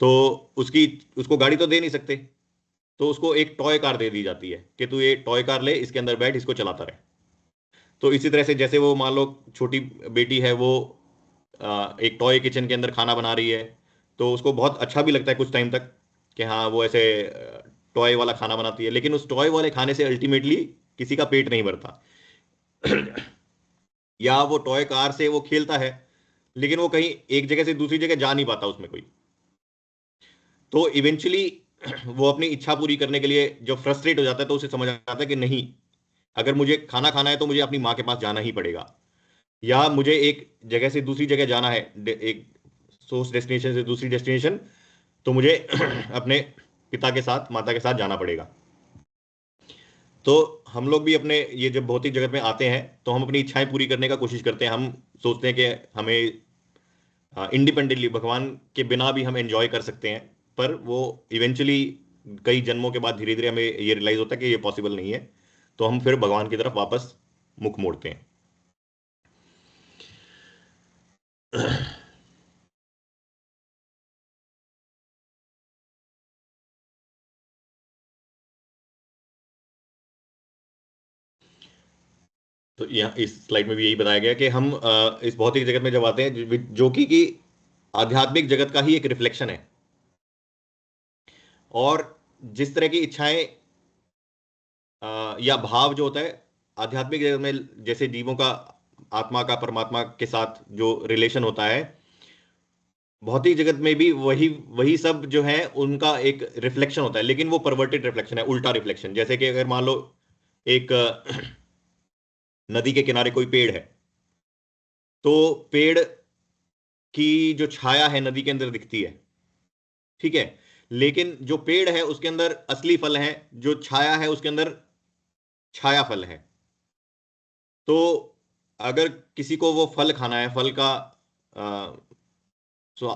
Speaker 1: तो उसकी उसको गाड़ी तो दे नहीं सकते, तो उसको एक टॉय कार दे दी जाती है कि तू ये टॉय कार ले, इसके अंदर बैठ, इसको चलाता रहे। तो इसी तरह से जैसे वो मान लो छोटी बेटी है, वो एक टॉय किचन के अंदर खाना बना रही है, तो उसको बहुत अच्छा भी लगता है कुछ टाइम तक कि हाँ वो ऐसे टॉय वाला खाना बनाती है, लेकिन उस टॉय वाले खाने से अल्टीमेटली किसी का पेट नहीं भरता। या वो टॉय कार से वो खेलता है, लेकिन वो कहीं एक जगह से दूसरी जगह जा नहीं पाता उसमें कोई। तो इवेंचुअली वो अपनी इच्छा पूरी करने के लिए जब फ्रस्ट्रेट हो जाता है, तो उसे समझ आता है कि नहीं, अगर मुझे खाना खाना है तो मुझे अपनी माँ के पास जाना ही पड़ेगा, या मुझे एक जगह से दूसरी जगह जाना है, एक सोर्स डेस्टिनेशन से दूसरी डेस्टिनेशन, तो मुझे अपने पिता के साथ, माता के साथ जाना पड़ेगा। तो हम लोग भी अपने ये जब भौतिक जगत में आते हैं तो हम अपनी इच्छाएं पूरी करने का कोशिश करते हैं। हम सोचते हैं कि हमें इंडिपेंडेंटली भगवान के बिना भी हम एंजॉय कर सकते हैं, पर वो इवेंचुअली कई जन्मों के बाद धीरे धीरे हमें ये रियलाइज होता है कि ये पॉसिबल नहीं है, तो हम फिर भगवान की तरफ वापस मुख मोड़ते हैं। तो यहाँ इस स्लाइड में भी यही बताया गया कि हम इस भौतिक जगत में जब आते हैं, जो कि आध्यात्मिक जगत का ही एक रिफ्लेक्शन है। और जिस तरह की इच्छाएं या भाव जो होता है आध्यात्मिक जगत में, जैसे जीवों का आत्मा का परमात्मा के साथ जो रिलेशन होता है, भौतिक जगत में भी वही वही सब जो है उनका एक रिफ्लेक्शन होता है, लेकिन वो परवर्टेड रिफ्लेक्शन है, उल्टा रिफ्लेक्शन। जैसे कि अगर मान लो एक नदी के किनारे कोई पेड़ है, तो पेड़ की जो छाया है नदी के अंदर दिखती है, ठीक है, लेकिन जो पेड़ है उसके अंदर असली फल है, जो छाया है उसके अंदर छाया फल है। तो अगर किसी को वो फल खाना है, फल का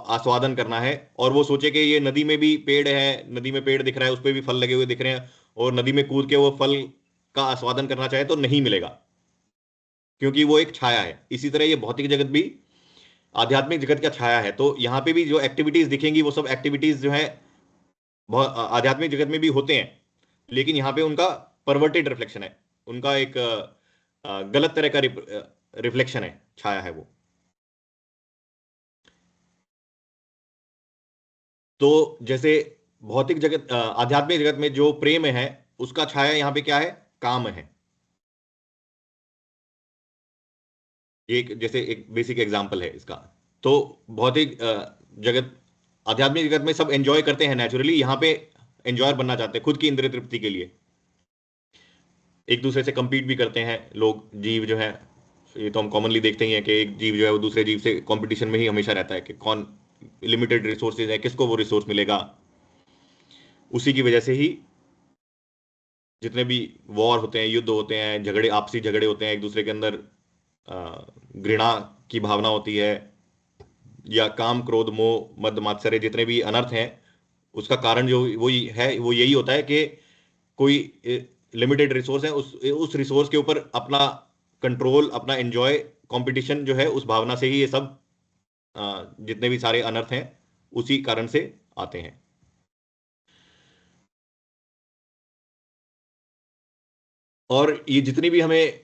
Speaker 1: आस्वादन करना है, और वो सोचे कि ये नदी में भी पेड़ है, नदी में पेड़ दिख रहा है, उस पर भी फल लगे हुए दिख रहे हैं, और नदी में कूद के वो फल का आस्वादन करना चाहे तो नहीं मिलेगा, क्योंकि वो एक छाया है। इसी तरह ये भौतिक जगत भी आध्यात्मिक जगत का छाया है। तो यहाँ पे भी जो एक्टिविटीज दिखेंगी वो सब एक्टिविटीज जो है आध्यात्मिक जगत में भी होते हैं, लेकिन यहाँ पे उनका परवर्टेड रिफ्लेक्शन है, उनका एक गलत तरह का रिफ्लेक्शन है, छाया है वो। तो जैसे भौतिक जगत आध्यात्मिक जगत में जो प्रेम है उसका छाया यहाँ पे क्या है, काम है। एक जैसे एक बेसिक एग्जांपल है इसका। तो भौतिक जगत आध्यात्मिक जगत में सब एंजॉय करते हैं नेचुरली, यहाँ पे एंजॉयर बनना चाहते हैं खुद की इंद्रिय तृप्ति के लिए, एक दूसरे से compete भी करते हैं लोग, जीव जो है, ये तो हम कॉमनली देखते ही हैं कि एक जीव जो है वो दूसरे जीव से कंपटीशन में ही हमेशा रहता है कि कौन लिमिटेड रिसोर्सेज है, किसको वो रिसोर्स मिलेगा। उसी की वजह से ही जितने भी वॉर होते हैं, युद्ध होते हैं, झगड़े, आपसी झगड़े होते हैं, एक दूसरे के अंदर घृणा की भावना होती है, या काम क्रोध मोह मद मात्सर्य, जितने भी अनर्थ हैं, उसका कारण जो वही है, वो यही होता है कि कोई लिमिटेड रिसोर्स है, उस रिसोर्स के ऊपर अपना कंट्रोल, अपना एंजॉय, कंपटीशन जो है, उस भावना से ही ये सब जितने भी सारे अनर्थ हैं उसी कारण से आते हैं। और ये जितनी भी हमें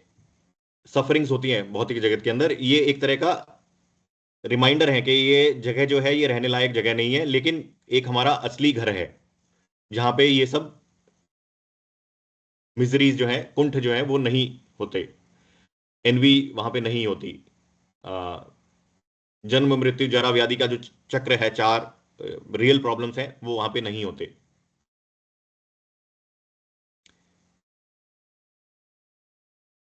Speaker 1: सफरिंग्स होती हैं भौतिक जगत के अंदर, ये एक तरह का रिमाइंडर है कि ये जगह जो है ये रहने लायक जगह नहीं है, लेकिन एक हमारा असली घर है, जहां पे ये सब मिजरीज जो है, कुंठ जो है वो नहीं होते, एनवी वहां पे नहीं होती, जन्म मृत्यु जरा व्याधि का जो चक्र है, चार रियल प्रॉब्लम्स हैं, वो वहां पे नहीं होते।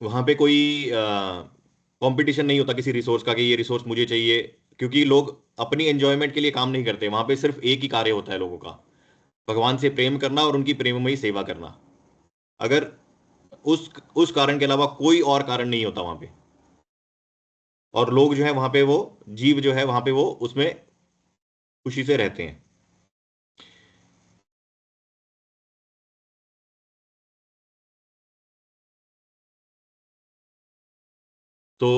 Speaker 1: वहां पे कोई कंपटीशन नहीं होता किसी रिसोर्स का कि ये रिसोर्स मुझे चाहिए, क्योंकि लोग अपनी एंजॉयमेंट के लिए काम नहीं करते, वहां पे सिर्फ एक ही कार्य होता है लोगों का, भगवान से प्रेम करना और उनकी प्रेममयी सेवा करना। अगर उस कारण के अलावा कोई और कारण नहीं होता वहां पे, और लोग जो है वहां पे, वो जीव जो है वहां पे वो उसमें खुशी से रहते हैं। तो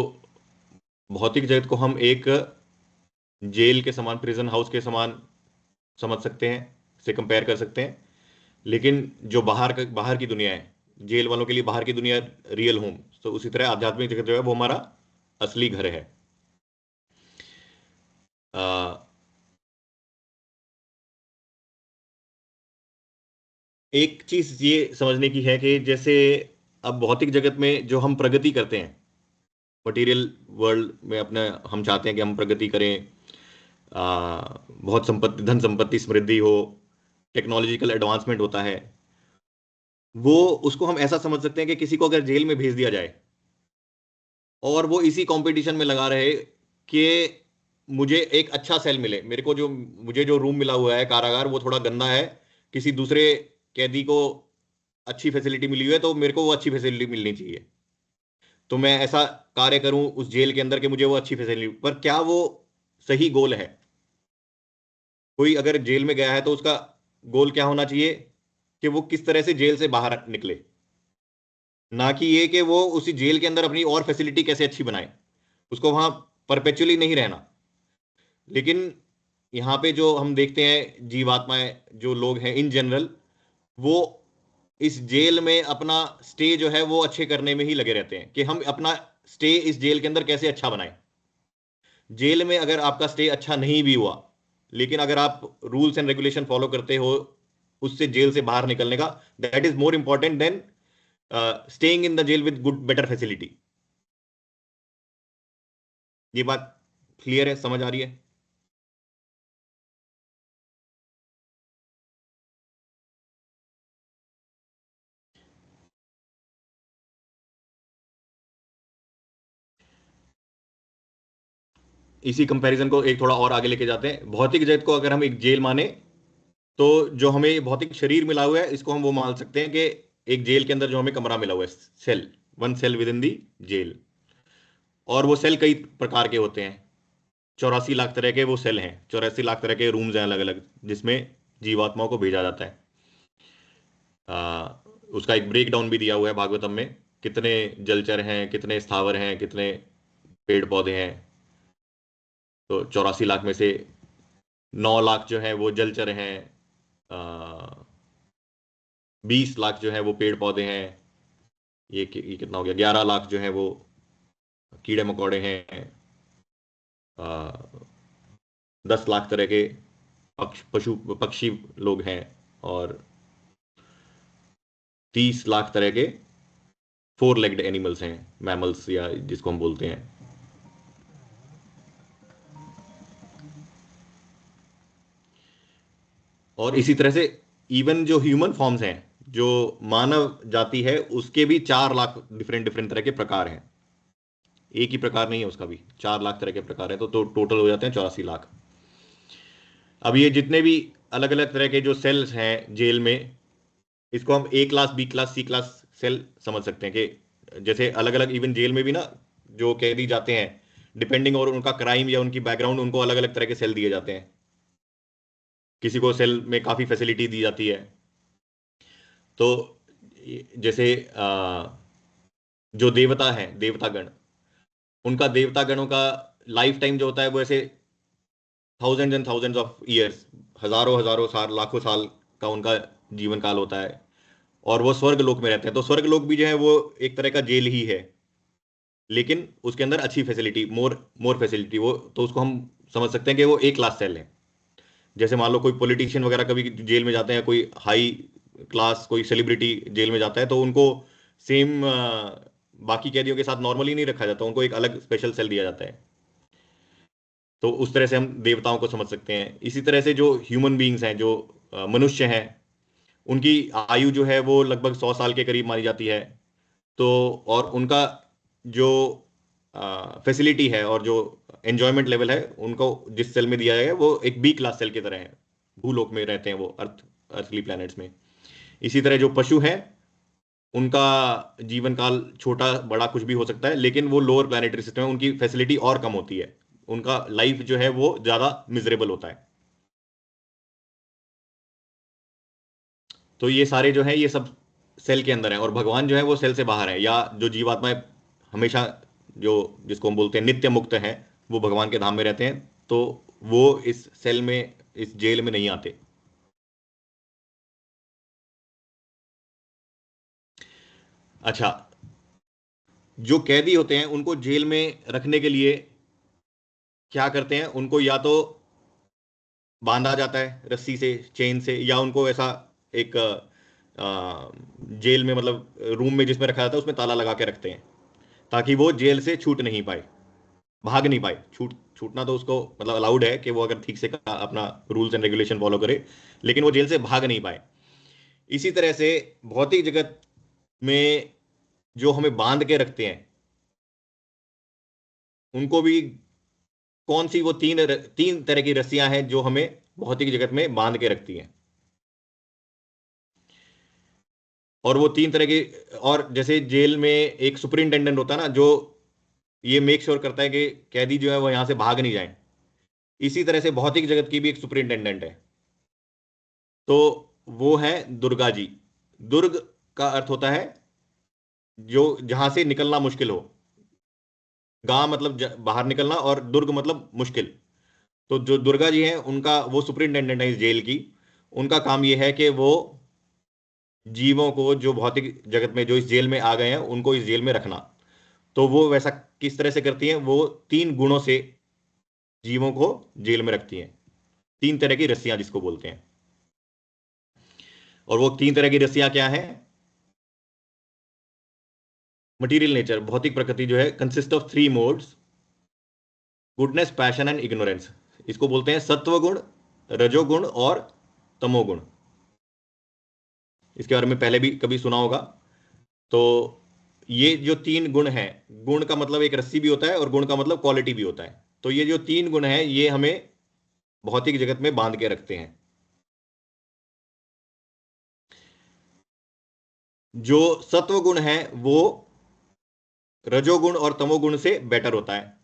Speaker 1: भौतिक जगत को हम एक जेल के समान, प्रिजन हाउस के समान समझ सकते हैं, से कंपेयर कर सकते हैं। लेकिन जो बाहर की दुनिया है, जेल वालों के लिए बाहर की दुनिया रियल होम, तो उसी तरह आध्यात्मिक जगत जो है वो हमारा असली घर है। एक चीज ये समझने की है कि जैसे अब भौतिक जगत में जो हम प्रगति करते हैं, मटेरियल वर्ल्ड में अपने हम चाहते हैं कि हम प्रगति करें, बहुत संपत्ति, धन संपत्ति, समृद्धि हो, टेक्नोलॉजिकल एडवांसमेंट होता है, वो उसको हम ऐसा समझ सकते हैं कि किसी को अगर जेल में भेज दिया जाए और वो इसी कंपटीशन में लगा रहे कि मुझे एक अच्छा सेल मिले, मुझे जो रूम मिला हुआ है कारागार वो थोड़ा गंदा है, किसी दूसरे कैदी को अच्छी फैसिलिटी मिली हुई है, तो मेरे को वो अच्छी फैसिलिटी मिलनी चाहिए, तो मैं ऐसा कार्य करूं उस जेल के अंदर कि मुझे वो अच्छी फैसिलिटी। पर क्या वो सही गोल है? कोई अगर जेल में गया है तो उसका गोल क्या होना चाहिए कि वो किस तरह से जेल से बाहर निकले, ना कि ये कि वो उसी जेल के अंदर अपनी और फैसिलिटी कैसे अच्छी बनाए, उसको वहां परपेचुअली नहीं रहना। लेकिन यहाँ पे जो हम देखते हैं जीवात्माएं, जो लोग हैं इन जनरल, वो इस जेल में अपना स्टे जो है वो अच्छे करने में ही लगे रहते हैं कि हम अपना स्टे इस जेल के अंदर कैसे अच्छा बनाएं। जेल में अगर आपका स्टे अच्छा नहीं भी हुआ, लेकिन अगर आप रूल्स एंड रेगुलेशन फॉलो करते हो उससे जेल से बाहर निकलने का, that is more important than staying in the jail with good better facility. ये बात क्लियर है, समझ आ रही है? इसी कंपैरिजन को एक थोड़ा और आगे लेके जाते हैं। भौतिक जगत को अगर हम एक जेल माने, तो जो हमें भौतिक शरीर मिला हुआ है इसको हम वो मान सकते हैं कि एक जेल के अंदर जो हमें कमरा मिला हुआ है, cell, one cell within the jail. और वो सेल कई प्रकार के होते हैं, 84 लाख तरह के वो सेल हैं, 84 लाख तरह के रूम्स हैं अलग अलग, जिसमें जीवात्माओं को भेजा जाता है। उसका एक ब्रेक डाउन भी दिया हुआ है भागवतम में, कितने जलचर हैं, कितने स्थावर हैं, कितने पेड़ पौधे हैं। तो 84 लाख में से 9 लाख जो है वो जलचर हैं, 20 लाख जो है वो पेड़ पौधे हैं, ये कितना हो गया, 11 लाख जो है वो कीड़े मकोड़े हैं, 10 लाख तरह के पशु पक्षी लोग हैं, और 30 लाख तरह के 4 लेग्ड एनिमल्स हैं, मैमल्स या जिसको हम बोलते हैं। और इसी तरह से इवन जो ह्यूमन फॉर्म्स हैं, जो मानव जाति है, उसके भी 4 लाख डिफरेंट डिफरेंट तरह के प्रकार हैं। एक ही प्रकार नहीं है उसका भी, 4 लाख तरह के प्रकार है, तो टोटल हो जाते हैं 84 लाख। अब ये जितने भी अलग अलग तरह के जो सेल्स हैं जेल में, इसको हम ए क्लास, बी क्लास, सी क्लास सेल समझ सकते हैं कि जैसे अलग अलग इवन जेल में भी ना जो कैदी जाते हैं, डिपेंडिंग और उनका क्राइम या उनकी बैकग्राउंड, उनको अलग अलग तरह के सेल दिए जाते हैं। किसी को सेल में काफी फैसिलिटी दी जाती है। तो जैसे जो देवता हैं, देवतागण, उनका देवतागणों का लाइफ टाइम जो होता है वो ऐसे thousand and thousands of years, हजारों हजारों साल, लाखों साल का उनका जीवन काल होता है। और वो स्वर्ग लोक में रहते हैं। तो स्वर्ग लोक भी जो है वो एक तरह का जेल ही है, लेकिन उसके अंदर अच्छी फैसिलिटी, मोर मोर फैसिलिटी, वो तो उसको हम समझ सकते हैं कि वो एक क्लास सेल है। जैसे मान लो कोई पॉलिटिशियन वगैरह कभी जेल में जाते हैं, कोई हाई क्लास कोई सेलिब्रिटी जेल में जाता है, तो उनको सेम बाकी कैदियों के साथ नॉर्मली नहीं रखा जाता, उनको एक अलग स्पेशल सेल दिया जाता है। तो उस तरह से हम देवताओं को समझ सकते हैं। इसी तरह से जो ह्यूमन बीइंग्स हैं, जो मनुष्य हैं, उनकी आयु जो है वो लगभग 100 साल के करीब मानी जाती है। तो और उनका जो फैसिलिटी है और जो एंजॉयमेंट लेवल है, उनको जिस सेल में दिया जाएगा वो एक बी क्लास सेल की तरह है। भूलोक में रहते हैं वो, अर्थली प्लैनेट्स में। इसी तरह जो पशु हैं, उनका जीवन काल छोटा बड़ा कुछ भी हो सकता है, लेकिन वो लोअर प्लैनेटरी सिस्टम है, उनकी फैसिलिटी और कम होती है, उनका लाइफ जो है वो ज्यादा मिजरेबल होता है। तो ये सारे जो है ये सब सेल के अंदर है, और भगवान जो है वो सेल से बाहर है, या जो जीवात्माएं हमेशा, जो जिसको हम बोलते हैं नित्य मुक्त है, वो भगवान के धाम में रहते हैं। तो वो इस सेल में, इस जेल में नहीं आते। अच्छा, जो कैदी होते हैं उनको जेल में रखने के लिए क्या करते हैं, उनको या तो बांधा जाता है रस्सी से, चेन से, या उनको ऐसा एक जेल में, मतलब रूम में जिसमें रखा जाता है उसमें ताला लगा के रखते हैं, ताकि वो जेल से छूट नहीं पाए, भाग नहीं पाए। छूटना तो उसको मतलब अलाउड है कि वो अगर ठीक से अपना रूल्स एंड रेगुलेशन फॉलो करे, लेकिन वो जेल से भाग नहीं पाए। इसी तरह से भौतिक जगत में जो हमें बांध के रखते हैं, उनको भी कौन सी वो तीन तरह की रस्सियां हैं जो हमें भौतिक जगत में बांध के रखती हैं। और वो तीन तरह की, और जैसे जेल में एक सुपरिंटेंडेंट होता है ना, जो ये मेक श्योर करता है कि कैदी जो है वो यहां से भाग नहीं जाए, इसी तरह से भौतिक जगत की भी एक सुपरिंटेंडेंट है। तो वो है दुर्गा जी। दुर्ग का अर्थ होता है जो जहां से निकलना मुश्किल हो। गांव मतलब बाहर निकलना, और दुर्ग मतलब मुश्किल। तो जो दुर्गा जी हैं, उनका वो सुपरिंटेंडेंट है इस जेल की। उनका काम ये है कि वो जीवों को, जो भौतिक जगत में जो इस जेल में आ गए हैं, उनको इस जेल में रखना। तो वो वैसा किस तरह से करती हैं, वो 3 गुणों से जीवों को जेल में रखती हैं। 3 तरह की रस्सियां जिसको बोलते हैं। और वो 3 तरह की रस्सियां क्या हैं? मटेरियल नेचर, भौतिक प्रकृति जो है, consist of 3 modes: goodness, passion and ignorance. इसको बोलते हैं सत्वगुण, रजोगुण और तमोगुण। इसके बारे में पहले भी कभी सुना होगा। तो ये जो 3 गुण हैं, गुण का मतलब एक रस्सी भी होता है और गुण का मतलब क्वालिटी भी होता है। तो ये जो 3 गुण हैं ये हमें भौतिक जगत में बांध के रखते हैं। जो सत्वगुण है वो रजोगुण और तमोगुण से बेटर होता है।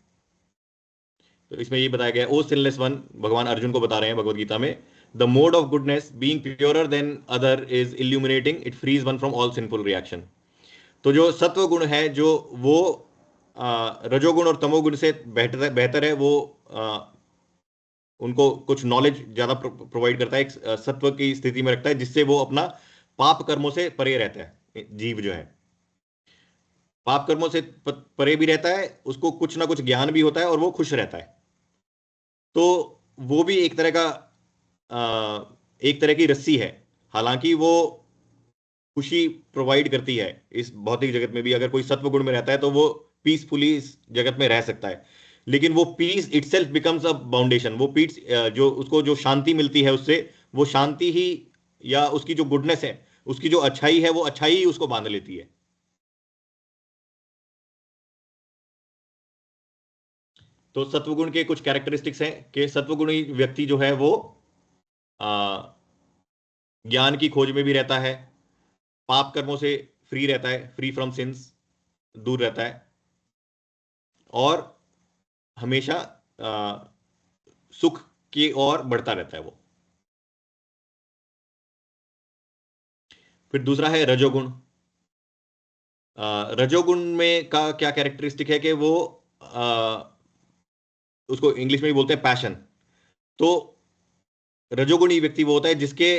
Speaker 1: तो इसमें ये बताया गया, ओ सिनलेस वन, भगवान अर्जुन को बता रहे हैं भगवत गीता में, the mode of goodness being purer than other is illuminating, it frees one from all sinful reaction. तो जो सत्व गुण है जो वो रजोगुण और तमोगुण से बेहतर बेहतर है, वो उनको कुछ नॉलेज ज्यादा प्रोवाइड करता है, एक सत्व की स्थिति में रखता है, जिससे वो अपना पाप कर्मों से परे रहता है। जीव जो है पाप कर्मों से परे भी रहता है, उसको कुछ ना कुछ ज्ञान भी होता है और वो खुश रहता है। तो वो भी एक तरह का एक तरह की रस्सी है। हालांकि वो खुशी प्रोवाइड करती है इस भौतिक जगत में भी। अगर कोई सत्व गुण में रहता है तो वो पीसफुली इस जगत में रह सकता है, लेकिन वो पीस इटसेल्फ बिकम्स अ बाउंडेशन। वो पीस जो उसको जो शांति मिलती है उससे, वो शांति ही या उसकी जो गुडनेस है, उसकी जो अच्छाई है, वो अच्छाई ही उसको बांध लेती है। तो सत्वगुण के कुछ कैरेक्टरिस्टिक्स हैं कि सत्वगुणी व्यक्ति जो है वो ज्ञान की खोज में भी रहता है, पाप कर्मों से फ्री रहता है, फ्री फ्रॉम सिंस, दूर रहता है, और हमेशा सुख की ओर बढ़ता रहता है वो। फिर दूसरा है रजोगुण। रजोगुण में का क्या कैरेक्टरिस्टिक है कि वो उसको इंग्लिश में भी बोलते हैं पैशन। तो रजोगुणी व्यक्ति वो होता है जिसके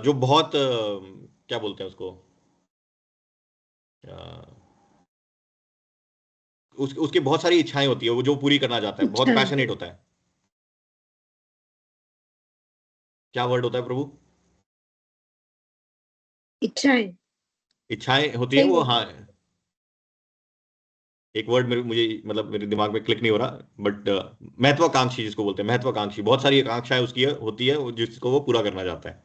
Speaker 1: जो बहुत क्या बोलते हैं उसको, उसकी बहुत सारी इच्छाएं होती है, वो जो पूरी करना चाहता है, बहुत
Speaker 5: अच्छा है।
Speaker 1: पैशनेट होता है। क्या वर्ड होता है प्रभु?
Speaker 5: इच्छाएं।
Speaker 1: इच्छाएं होती है
Speaker 5: सही
Speaker 1: वो,
Speaker 5: बोल रहे
Speaker 1: हाँ।
Speaker 5: हो।
Speaker 1: एक वर्ड मेरे मुझे मतलब मेरे दिमाग में क्लिक नहीं हो रहा, बट महत्वाकांक्षी जिसको बोलते हैं, महत्वाकांक्षी, बहुत सारी आकांक्षाएं उसकी होती है जिसको वो पूरा करना चाहता है।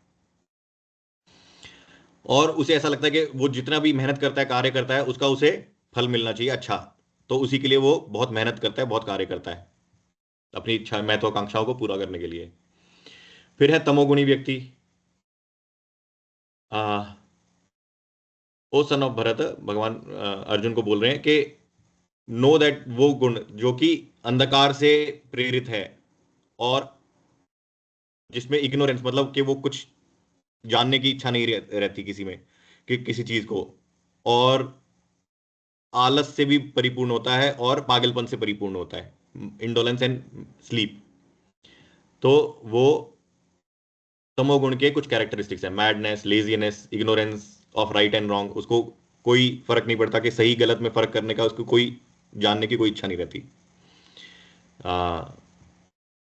Speaker 1: और उसे ऐसा लगता है कि वो जितना भी मेहनत करता है, कार्य करता है, उसका उसे फल मिलना चाहिए अच्छा। तो उसी के लिए वो बहुत मेहनत करता है, बहुत कार्य करता है अपनी इच्छा महत्वाकांक्षाओं को पूरा करने के लिए। फिर है तमोगुणी व्यक्ति। आ, ओ सन ऑफ भरत, भगवान अर्जुन को बोल रहे हैं कि नो दैट, वो गुण जो कि अंधकार से प्रेरित है और जिसमें इग्नोरेंस मतलब कि वो कुछ जानने की इच्छा नहीं रहती किसी में, कि किसी चीज को, और आलस से भी परिपूर्ण होता है और पागलपन से परिपूर्ण होता है, इंडोलेंस एंड स्लीप। तो वो तमोगुण के कुछ कैरेक्टरिस्टिक्स हैं: madness, laziness, ignorance of right and wrong. उसको कोई फर्क नहीं पड़ता कि सही गलत में फर्क करने का, उसको कोई जानने की कोई इच्छा नहीं रहती।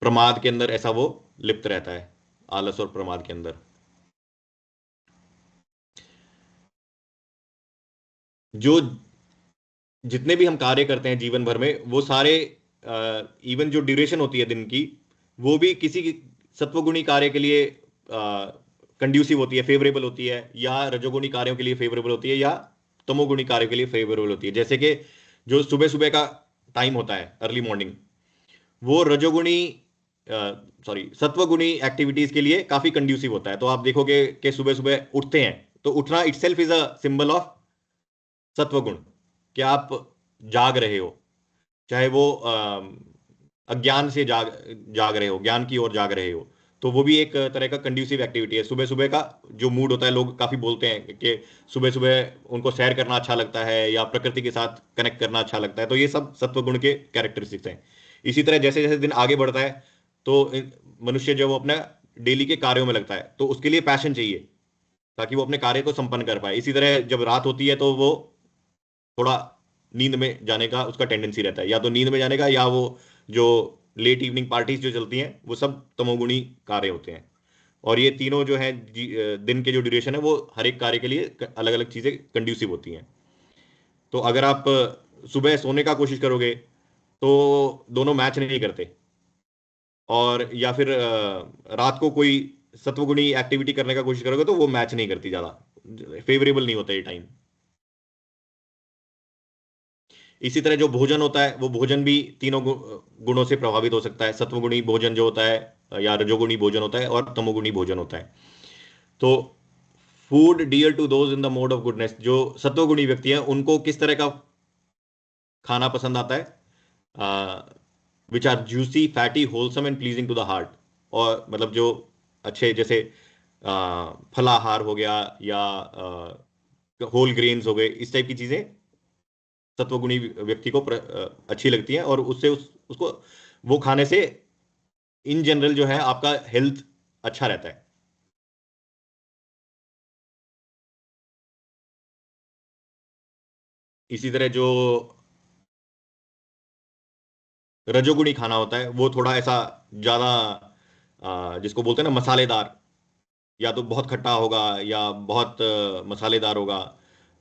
Speaker 1: प्रमाद के अंदर ऐसा वो लिप्त रहता है, आलस और प्रमाद के अंदर। जो जितने भी हम कार्य करते हैं जीवन भर में, वो सारे इवन जो ड्यूरेशन होती है दिन की, वो भी किसी सत्वगुणी कार्य के लिए कंड्यूसिव होती है, फेवरेबल होती है, या रजोगुणी कार्यों के लिए फेवरेबल होती है, या तमोगुणी कार्यों के लिए फेवरेबल होती है। जैसे कि जो सुबह सुबह का टाइम होता है, अर्ली मॉर्निंग, वो रजोगुणी सत्वगुणी एक्टिविटीज के लिए काफी कंड्यूसिव होता है। तो आप देखोगे कि सुबह सुबह उठते हैं तो उठना itself is a symbol of सत्वगुण, कि आप जाग रहे हो, चाहे वो अज्ञान से जाग जाग रहे हो, ज्ञान की ओर जाग रहे हो। तो वो भी एक तरह का कंड्यूसिव एक्टिविटी है। सुबह सुबह का जो मूड होता है, लोग काफी बोलते हैं कि सुबह सुबह उनको सैर करना अच्छा लगता है या प्रकृति के साथ कनेक्ट करना अच्छा लगता है। तो ये सब सत्वगुण के कैरेक्टरिस्टिक्स हैं। इसी तरह जैसे जैसे दिन आगे बढ़ता है तो मनुष्य जब वो अपना डेली के कार्यों में लगता है तो उसके लिए पैशन चाहिए ताकि वो अपने कार्य को संपन्न कर पाए। इसी तरह जब रात होती है तो वो थोड़ा नींद में जाने का उसका टेंडेंसी रहता है, या तो नींद में जाने का, या वो जो लेट इवनिंग पार्टीज जो चलती हैं वो सब तमोगुणी कार्य होते हैं। और ये तीनों जो है दिन के जो ड्यूरेशन है वो हर एक कार्य के लिए अलग अलग चीजें कंड्यूसिव होती हैं। तो अगर आप सुबह सोने का कोशिश करोगे तो दोनों मैच नहीं करते, और या फिर रात को कोई सत्वगुणी एक्टिविटी करने का कोशिश करोगे तो वो मैच नहीं करती, ज्यादा फेवरेबल नहीं होता ये टाइम। इसी तरह जो भोजन होता है वो भोजन भी तीनों गुणों से प्रभावित हो सकता है। सत्वगुणी भोजन जो होता है या रजोगुणी भोजन होता है और तमोगुणी भोजन होता है। तो food dear to those in the mode of goodness, जो सत्वगुणी व्यक्ति हैं उनको किस तरह का खाना पसंद आता है? Which are juicy fatty wholesome and pleasing to the heart. और मतलब जो अच्छे जैसे फलाहार हो गया या होल ग्रेन्स हो गए, इस टाइप की चीजें सत्वगुणी व्यक्ति को अच्छी लगती हैं, और उससे उसको वो खाने से इन जनरल जो है आपका हेल्थ अच्छा रहता है। इसी तरह जो रजोगुणी खाना होता है वो थोड़ा ऐसा ज्यादा जिसको बोलते हैं ना मसालेदार, या तो बहुत खट्टा होगा या बहुत मसालेदार होगा,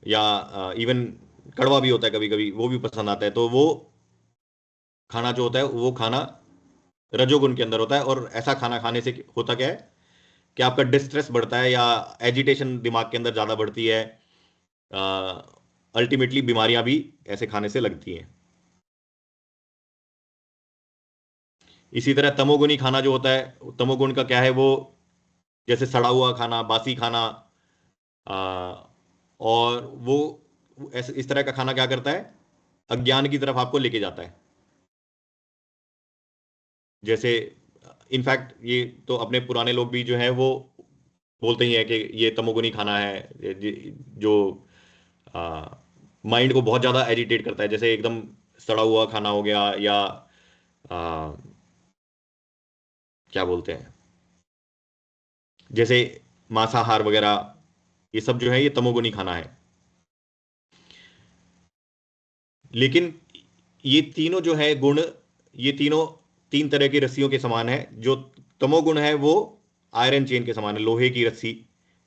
Speaker 1: या इवन कड़वा भी होता है कभी कभी, वो भी पसंद आता है। तो वो खाना जो होता है वो खाना रजोगुण के अंदर होता है। और ऐसा खाना खाने से होता क्या है कि आपका डिस्ट्रेस बढ़ता है या एजिटेशन दिमाग के अंदर ज्यादा बढ़ती है। अल्टीमेटली बीमारियां भी ऐसे खाने से लगती हैं। इसी तरह तमोगुणी खाना जो होता है, तमोगुण का क्या है, वो जैसे सड़ा हुआ खाना, बासी खाना, और वो ऐसे इस तरह का खाना क्या करता है, अज्ञान की तरफ आपको लेके जाता है। जैसे इनफैक्ट ये तो अपने पुराने लोग भी जो है वो बोलते ही है कि ये तमोगुनी खाना है, जो माइंड को बहुत ज्यादा एजिटेट करता है। जैसे एकदम सड़ा हुआ खाना हो गया, या आ, क्या बोलते हैं, जैसे मांसाहार वगैरह, ये सब जो है ये तमोगुनी खाना है। लेकिन ये तीनों जो है गुण, ये तीनों तीन तरह की रस्सियों के समान है। जो तमोगुण है वो आयरन चेन के समान है, लोहे की रस्सी।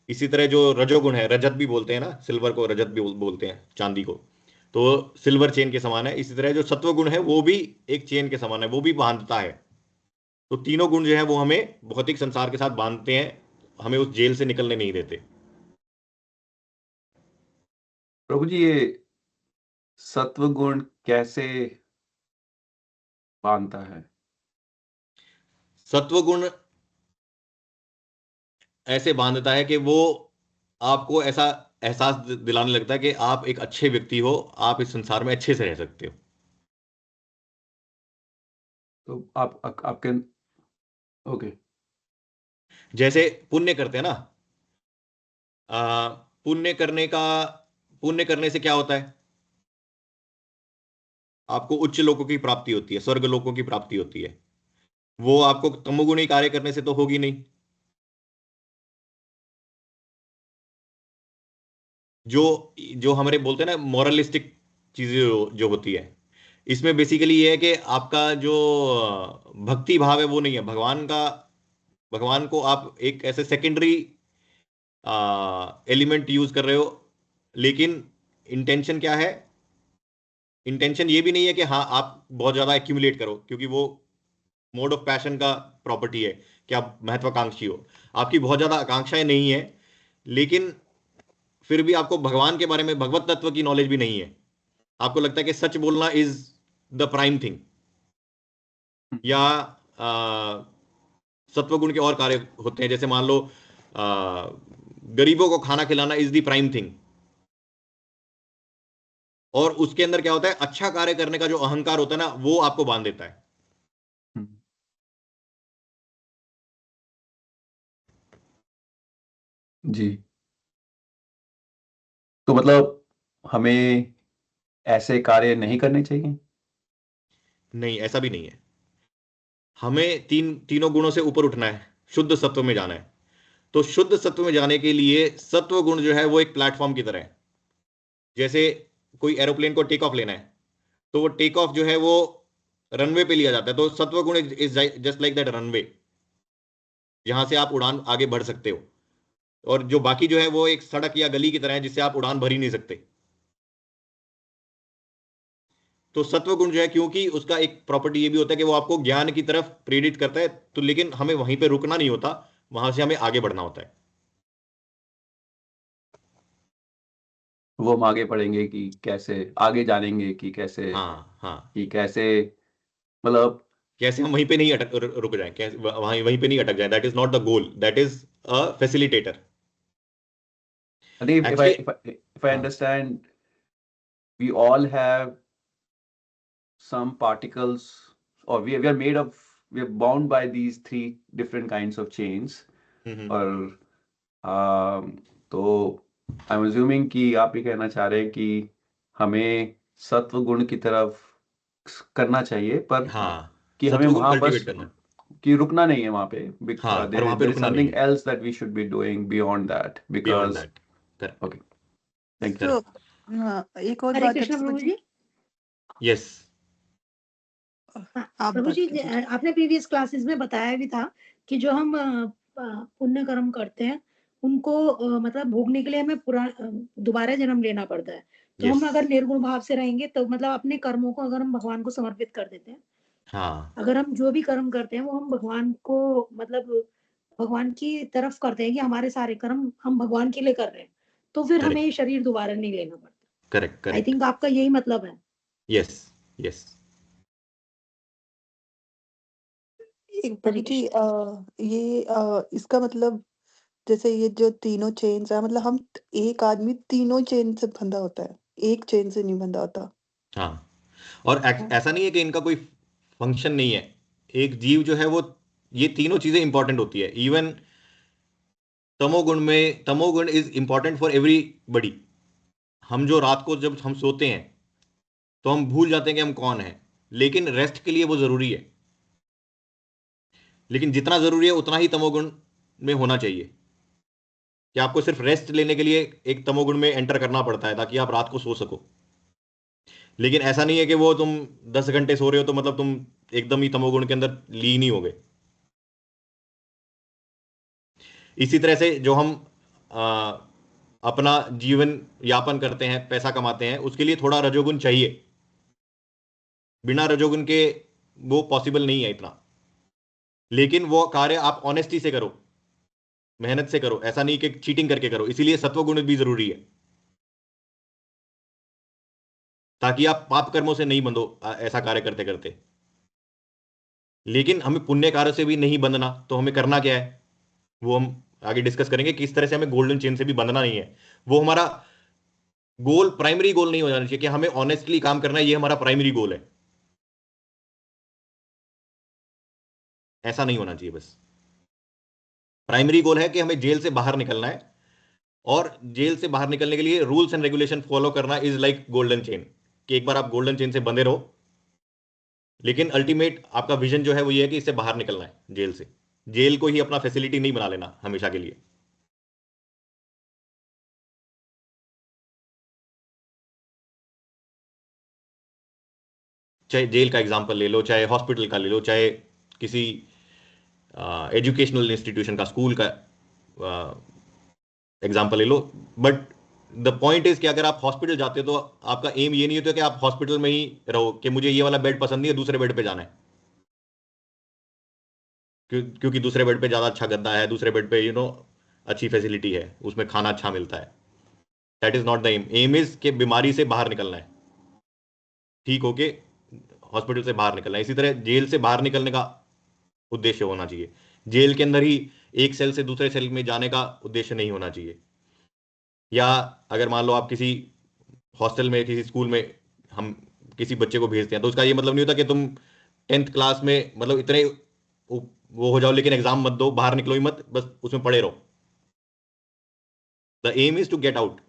Speaker 1: इसी तरह जो रजोगुण है, रजत भी बोलते हैं ना, सिल्वर को रजत भी बोलते हैं, चांदी को, तो सिल्वर चेन के समान है। इसी तरह जो सत्वगुण है वो भी एक चेन के समान है, वो भी बांधता है। तो तीनों गुण जो है वो हमें भौतिक संसार के साथ बांधते हैं, हमें उस जेल से निकलने नहीं देते।
Speaker 2: प्रभु जी, ये सत्व गुण कैसे बांधता है?
Speaker 1: सत्वगुण ऐसे बांधता है कि वो आपको ऐसा एहसास दिलाने लगता है कि आप एक अच्छे व्यक्ति हो, आप इस संसार में अच्छे से रह सकते हो।
Speaker 2: तो आपके ओके।
Speaker 1: जैसे पुण्य करते हैं ना, पुण्य करने का, पुण्य करने से क्या होता है, आपको उच्च लोकों की प्राप्ति होती है, स्वर्ग लोकों की प्राप्ति होती है। वो आपको तमोगुणी कार्य करने से तो होगी नहीं। जो जो हमारे बोलते हैं ना मॉरलिस्टिक चीजें जो होती है, इसमें बेसिकली ये है कि आपका जो भक्ति भाव है वो नहीं है भगवान का। भगवान को आप एक ऐसे सेकेंडरी एलिमेंट यूज कर रहे हो। लेकिन इंटेंशन क्या है, इंटेंशन ये भी नहीं है कि हाँ आप बहुत ज्यादा एक्यूमुलेट करो, क्योंकि वो मोड ऑफ पैशन का प्रॉपर्टी है कि आप महत्वाकांक्षी हो। आपकी बहुत ज्यादा आकांक्षाएं नहीं है, लेकिन फिर भी आपको भगवान के बारे में, भगवत तत्व की नॉलेज भी नहीं है। आपको लगता है कि सच बोलना इज द प्राइम थिंग, या सत्वगुण के और कार्य होते हैं। जैसे मान लो गरीबों को खाना खिलाना इज द प्राइम थिंग, और उसके अंदर क्या होता है, अच्छा कार्य करने का जो अहंकार होता है ना, वो आपको बांध देता है।
Speaker 2: जी। तो मतलब हमें ऐसे कार्य नहीं करने चाहिए?
Speaker 1: नहीं, ऐसा भी नहीं है। हमें तीनों गुणों से ऊपर उठना है, शुद्ध सत्व में जाना है। तो शुद्ध सत्व में जाने के लिए सत्व गुण जो है वो एक प्लेटफॉर्म की तरह है। जैसे कोई एरोप्लेन को टेक ऑफ लेना है, तो वो टेक ऑफ जो है वो रनवे पे लिया जाता है। तो सत्व गुण is just like that runway, जहां से आप उड़ान आगे बढ़ सकते हो। और जो बाकी जो है वो एक सड़क या गली की तरह है जिससे आप उड़ान भर ही नहीं सकते। तो सत्व गुण जो है, क्योंकि उसका एक प्रॉपर्टी ये भी होता है कि वो आपको ज्ञान की तरफ प्रेरित करता है, तो लेकिन हमें वहीं पे रुकना नहीं होता, वहां से हमें आगे बढ़ना होता है।
Speaker 2: वो हम आगे पढ़ेंगे कि कैसे आगे जानेंगे कि कैसे
Speaker 1: हाँ हाँ,
Speaker 2: मतलब
Speaker 1: कैसे हम वहीं पे नहीं रुक जाएं, कैसे वहीं वहीं पे नहीं अटक जाएं। That is not the goal, that is a facilitator
Speaker 2: I think
Speaker 1: actually.
Speaker 2: if I
Speaker 1: हाँ
Speaker 2: understand, we all have some particles, or we are made of, we are bound by these three different kinds of chains. और तो I'm assuming कि आप ये कहना चाह रहे हैं कि हमें सत्व गुण की तरफ करना चाहिए, पर
Speaker 1: हाँ,
Speaker 2: कि हमें
Speaker 1: सत्व गुण
Speaker 2: वहां बस
Speaker 1: कल्टीवेट करना है।
Speaker 2: कि रुकना नहीं है वहां पे।
Speaker 1: हाँ, पर वहां पे
Speaker 2: there is
Speaker 1: रुकना नहीं
Speaker 2: something
Speaker 1: है,
Speaker 2: else that we should be doing beyond that,
Speaker 1: beyond
Speaker 2: because
Speaker 1: that. Correct
Speaker 2: okay, thank you.
Speaker 4: तो
Speaker 1: करेक्ट।
Speaker 4: एक और
Speaker 5: हरे
Speaker 4: बात है
Speaker 5: कृष्ण प्रभु
Speaker 4: प्रभु
Speaker 5: जी।
Speaker 1: यस।
Speaker 5: हाँ,
Speaker 4: आप
Speaker 5: प्रभु
Speaker 4: बात
Speaker 5: जी,
Speaker 4: कर लीजिए।
Speaker 5: आपने प्रीवियस क्लासेस में बताया भी था कि जो हम पुण्य कर्म करते हैं उनको मतलब भोगने के लिए हमें दोबारा जन्म लेना पड़ता है। तो
Speaker 1: यस।
Speaker 5: हम अगर निर्गुण भाव से रहेंगे तो मतलब अपने कर्मों को अगर हम भगवान को समर्पित कर देते हैं,
Speaker 1: हाँ
Speaker 5: अगर हम जो भी कर्म करते हैं वो हम भगवान को मतलब भगवान की तरफ करते हैं कि हमारे सारे कर्म हम भगवान के लिए कर रहे हैं, तो फिर हमें
Speaker 1: करेक्ट
Speaker 5: ये शरीर दोबारा नहीं लेना पड़ता।
Speaker 1: Correct
Speaker 5: I
Speaker 1: correct.
Speaker 5: थिंक आपका यही मतलब है।
Speaker 1: Yes yes.
Speaker 4: एक प्रभु जी ये इसका मतलब जैसे ये जो तीनों चेन्स है, मतलब हम एक आदमी तीनों चेन से बंधा होता है, एक चेन से नहीं बंधा होता।
Speaker 1: हाँ, और ऐसा नहीं है कि इनका कोई फंक्शन नहीं है। एक जीव जो है वो, ये तीनों चीजें इंपॉर्टेंट होती है। इवन तमोगुण में, तमोगुण इज इंपॉर्टेंट फॉर एवरीबडी। हम जो रात को जब हम सोते हैं तो हम भूल जाते हैं कि हम कौन हैं, लेकिन रेस्ट के लिए वो जरूरी है। लेकिन जितना जरूरी है उतना ही तमोगुण में होना चाहिए, कि आपको सिर्फ रेस्ट लेने के लिए एक तमोगुण में एंटर करना पड़ता है ताकि आप रात को सो सको। लेकिन ऐसा नहीं है कि वो तुम 10 घंटे सो रहे हो तो मतलब तुम एकदम ही तमोगुण के अंदर लीन ही हो गए। इसी तरह से जो हम आ, अपना जीवन यापन करते हैं, पैसा कमाते हैं, उसके लिए थोड़ा रजोगुण चाहिए। बिना रजोगुण के वो पॉसिबल नहीं है इतना। लेकिन वो कार्य आप ऑनेस्टी से करो, मेहनत से करो, ऐसा नहीं कि चीटिंग करके करो। इसीलिए सत्वगुण भी जरूरी है, ताकि आप पाप कर्मों से नहीं बंधो ऐसा कार्य करते करते। लेकिन हमें पुण्य कार्य से भी नहीं बंधना, तो हमें करना क्या है वो हम आगे डिस्कस करेंगे। किस तरह से हमें गोल्डन चेन से भी बंधना नहीं है। वो हमारा गोल, प्राइमरी गोल नहीं हो जाना चाहिए कि हमें ऑनेस्टली काम करना है, ये हमारा प्राइमरी गोल है। ऐसा नहीं होना चाहिए। बस प्राइमरी गोल है कि हमें जेल से बाहर निकलना है, और जेल से बाहर निकलने के लिए रूल्स एंड रेगुलेशन फॉलो करना इज लाइक गोल्डन चेन, कि एक बार आप गोल्डन चेन से बंधे रहो। लेकिन अल्टीमेट आपका विजन जो है वो ये है कि इससे बाहर निकलना है जेल से। जेल को ही अपना फैसिलिटी नहीं बना लेना हमेशा के लिए। चाहे जेल का एग्जांपल ले लो, चाहे हॉस्पिटल का ले लो, चाहे किसी एजुकेशनल इंस्टीट्यूशन का, स्कूल का एग्जांपल ले लो। बट द पॉइंट इज कि अगर आप हॉस्पिटल जाते हो तो आपका एम ये नहीं होता कि आप हॉस्पिटल में ही रहो, कि मुझे ये वाला बेड पसंद नहीं है, दूसरे बेड पे जाना है क्योंकि दूसरे बेड पे ज़्यादा अच्छा गद्दा है, दूसरे बेड पे अच्छी फैसिलिटी है, उसमें खाना अच्छा मिलता है। That is not the aim. Aim is के बीमारी से बाहर निकलना है, ठीक होके हॉस्पिटल से बाहर निकलना है। इसी तरह जेल से बाहर निकलने का उद्देश्य होना चाहिए। जेल के अंदर ही एक सेल से दूसरे सेल में जाने का उद्देश्य नहीं होना चाहिए। या अगर मान लो आप किसी हॉस्टल में, किसी स्कूल में हम किसी बच्चे को भेजते हैं, तो उसका ये मतलब नहीं होता कि तुम 10th क्लास में मतलब इतने वो हो जाओ, लेकिन एग्जाम मत दो, बाहर निकलो ही मत, बस उसमें पड़े रहो। The aim is to get out.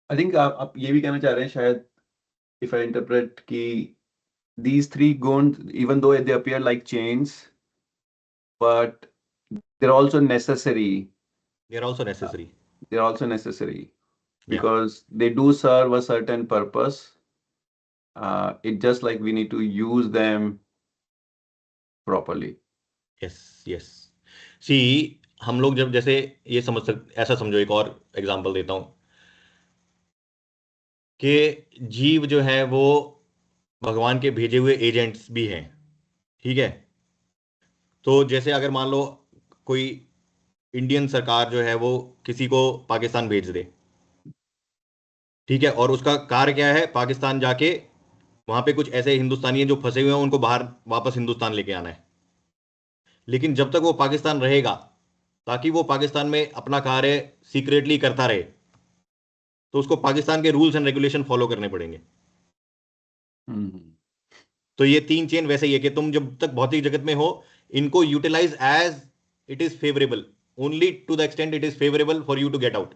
Speaker 2: I think आप ये भी कहना चाह रहे हैं शायद, if I interpret, कि these three guns, even though they appear like chains, but they're also necessary.
Speaker 1: They are also necessary.
Speaker 2: They're also necessary
Speaker 1: Yeah.
Speaker 2: because they do serve a certain purpose. It's just like we need to use them properly.
Speaker 1: Yes yes see हम लोग जब जैसे ये समझ ऐसा समझो, एक और एग्जांपल देता हूं कि जीव जो है वो भगवान के भेजे हुए एजेंट्स भी हैं, ठीक है। तो जैसे अगर मान लो कोई इंडियन सरकार जो है वो किसी को पाकिस्तान भेज दे, ठीक है, और उसका कार्य क्या है, पाकिस्तान जाके वहां पे कुछ ऐसे हिंदुस्तानी हैं जो फंसे हुए हैं, उनको बाहर वापस हिंदुस्तान लेके आना है। लेकिन जब तक वो पाकिस्तान रहेगा, ताकि वो पाकिस्तान में अपना कार्य सीक्रेटली करता रहे, तो उसको पाकिस्तान के रूल्स एंड रेगुलेशन फॉलो करने पड़ेंगे। तो ये 3 चेन वैसे ही है कि तुम जब तक भौतिक जगत में हो, इनको utilise as it is favourable, only to the extent it is favourable for you to get out.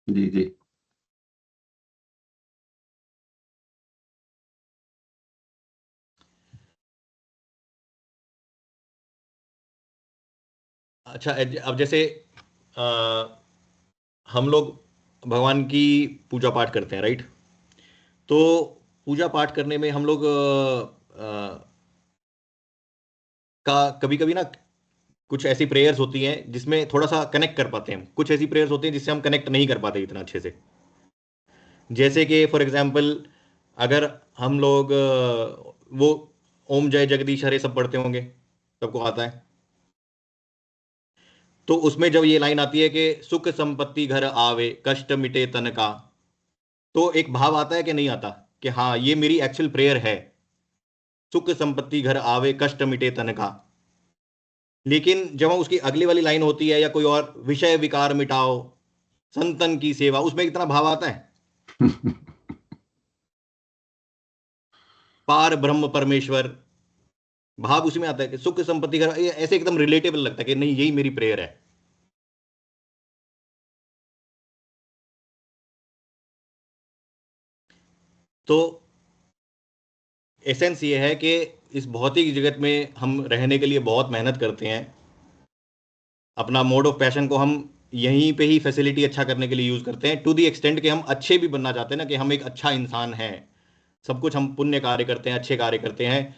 Speaker 2: जी जी।
Speaker 1: अच्छा, अब जैसे आ, हम लोग भगवान की पूजा पाठ करते हैं, राइट। तो पूजा पाठ करने में हम लोग का कभी कभी ना कुछ ऐसी प्रेयर्स होती हैं जिसमें थोड़ा सा कनेक्ट कर पाते हैं, कुछ ऐसी प्रेयर्स होती हैं जिससे हम कनेक्ट नहीं कर पाते इतना अच्छे से। जैसे कि फॉर एग्जांपल, अगर हम लोग वो ओम जय जगदीश हरे सब पढ़ते होंगे, सबको आता है। तो उसमें जब ये लाइन आती है कि सुख संपत्ति घर आवे कष्ट मिटे तन का, तो एक भाव आता है कि नहीं आता कि हाँ ये मेरी एक्चुअल प्रेयर है, सुख संपत्ति घर आवे कष्ट मिटे तन का। लेकिन जब उसकी अगली वाली लाइन होती है, या कोई और, विषय विकार मिटाओ संतन की सेवा, उसमें कितना भाव आता है, पार ब्रह्म परमेश्वर, भाव उसमें आता है कि सुख संपत्ति घर, ये ऐसे एकदम रिलेटेबल लगता है कि नहीं यही मेरी प्रेयर है। तो एसेंस ये है कि इस भौतिक जगत में हम रहने के लिए बहुत मेहनत करते हैं, अपना मोड ऑफ पैशन को हम यहीं पे ही फैसिलिटी अच्छा करने के लिए यूज करते हैं, टू दी एक्सटेंट कि हम अच्छे भी बनना चाहते हैं ना, कि हम एक अच्छा इंसान हैं, सब कुछ हम पुण्य कार्य करते हैं, अच्छे कार्य करते हैं।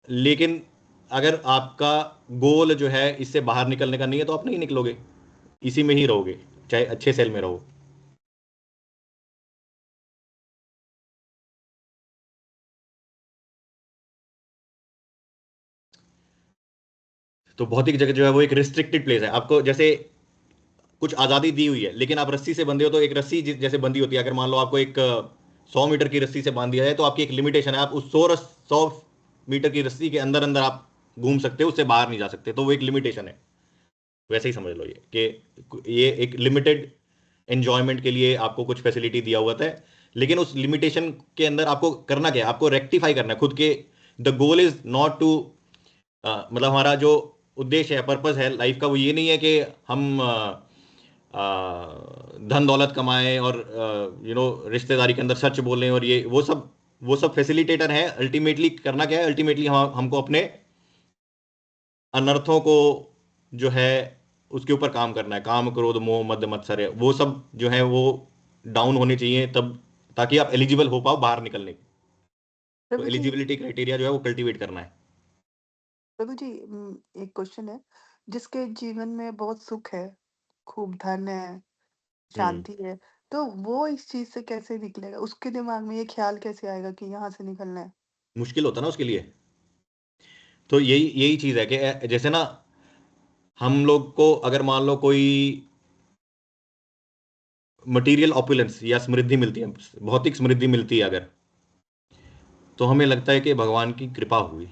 Speaker 1: लेकिन अगर आपका गोल जो है इससे बाहर निकलने का नहीं है, तो आप नहीं निकलोगे, इसी में ही रहोगे, चाहे अच्छे सेल में रहो। तो भौतिक जगत जो है वो एक रिस्ट्रिक्टेड प्लेस है। आपको जैसे कुछ आज़ादी दी हुई है, लेकिन आप रस्सी से बंधे हो, तो एक रस्सी जैसे बंधी होती है, अगर मान लो आपको एक 100 मीटर की रस्सी से बांध दिया जाए, तो आपकी एक लिमिटेशन है, आप उस 100 मीटर की रस्सी के अंदर अंदर आप घूम सकते हो, उससे बाहर नहीं जा सकते, तो वो एक लिमिटेशन है। वैसे ही समझ लो ये कि ये एक लिमिटेड एंजॉयमेंट के लिए आपको कुछ फैसिलिटी दिया हुआ था, लेकिन उस लिमिटेशन के अंदर आपको करना क्या है, आपको रेक्टिफाई करना है खुद के। The goal is not to, मतलब हमारा जो उद्देश्य है, पर्पस है लाइफ का, वो ये नहीं है कि हम धन दौलत कमाएं और रिश्तेदारी के अंदर सच बोलें, और ये वो सब फैसिलिटेटर है। अल्टीमेटली करना क्या है, अल्टीमेटली हमको अपने अनर्थों को जो है उसके ऊपर काम करना है, काम क्रोध मोह मद मत्सर, वो सब जो है वो डाउन होने चाहिए, तब ताकि आप एलिजिबल हो पाओ बाहर निकलने की। तो
Speaker 4: प्रभु जी
Speaker 1: एलिजिबिलिटी क्राइटेरिया जो है वो कल्टीवेट करना है।
Speaker 4: प्रभु जी एक क्वेश्चन है, जिसके जीवन में बहुत सुख है, खूब धन है,
Speaker 1: हम्म
Speaker 4: शांति है, तो वो इस चीज से कैसे निकलेगा? उसके दिमाग में ये ख्याल कैसे आएगा कि यहाँ से निकलना है?
Speaker 1: मुश्किल होता ना उसके लिए। तो यही यही चीज है कि जैसे ना हम लोग को अगर मान लो कोई मटेरियल ऑपुलेंस या समृद्धि मिलती है, भौतिक समृद्धि मिलती है अगर, तो हमें लगता है कि भगवान की कृपा हुई।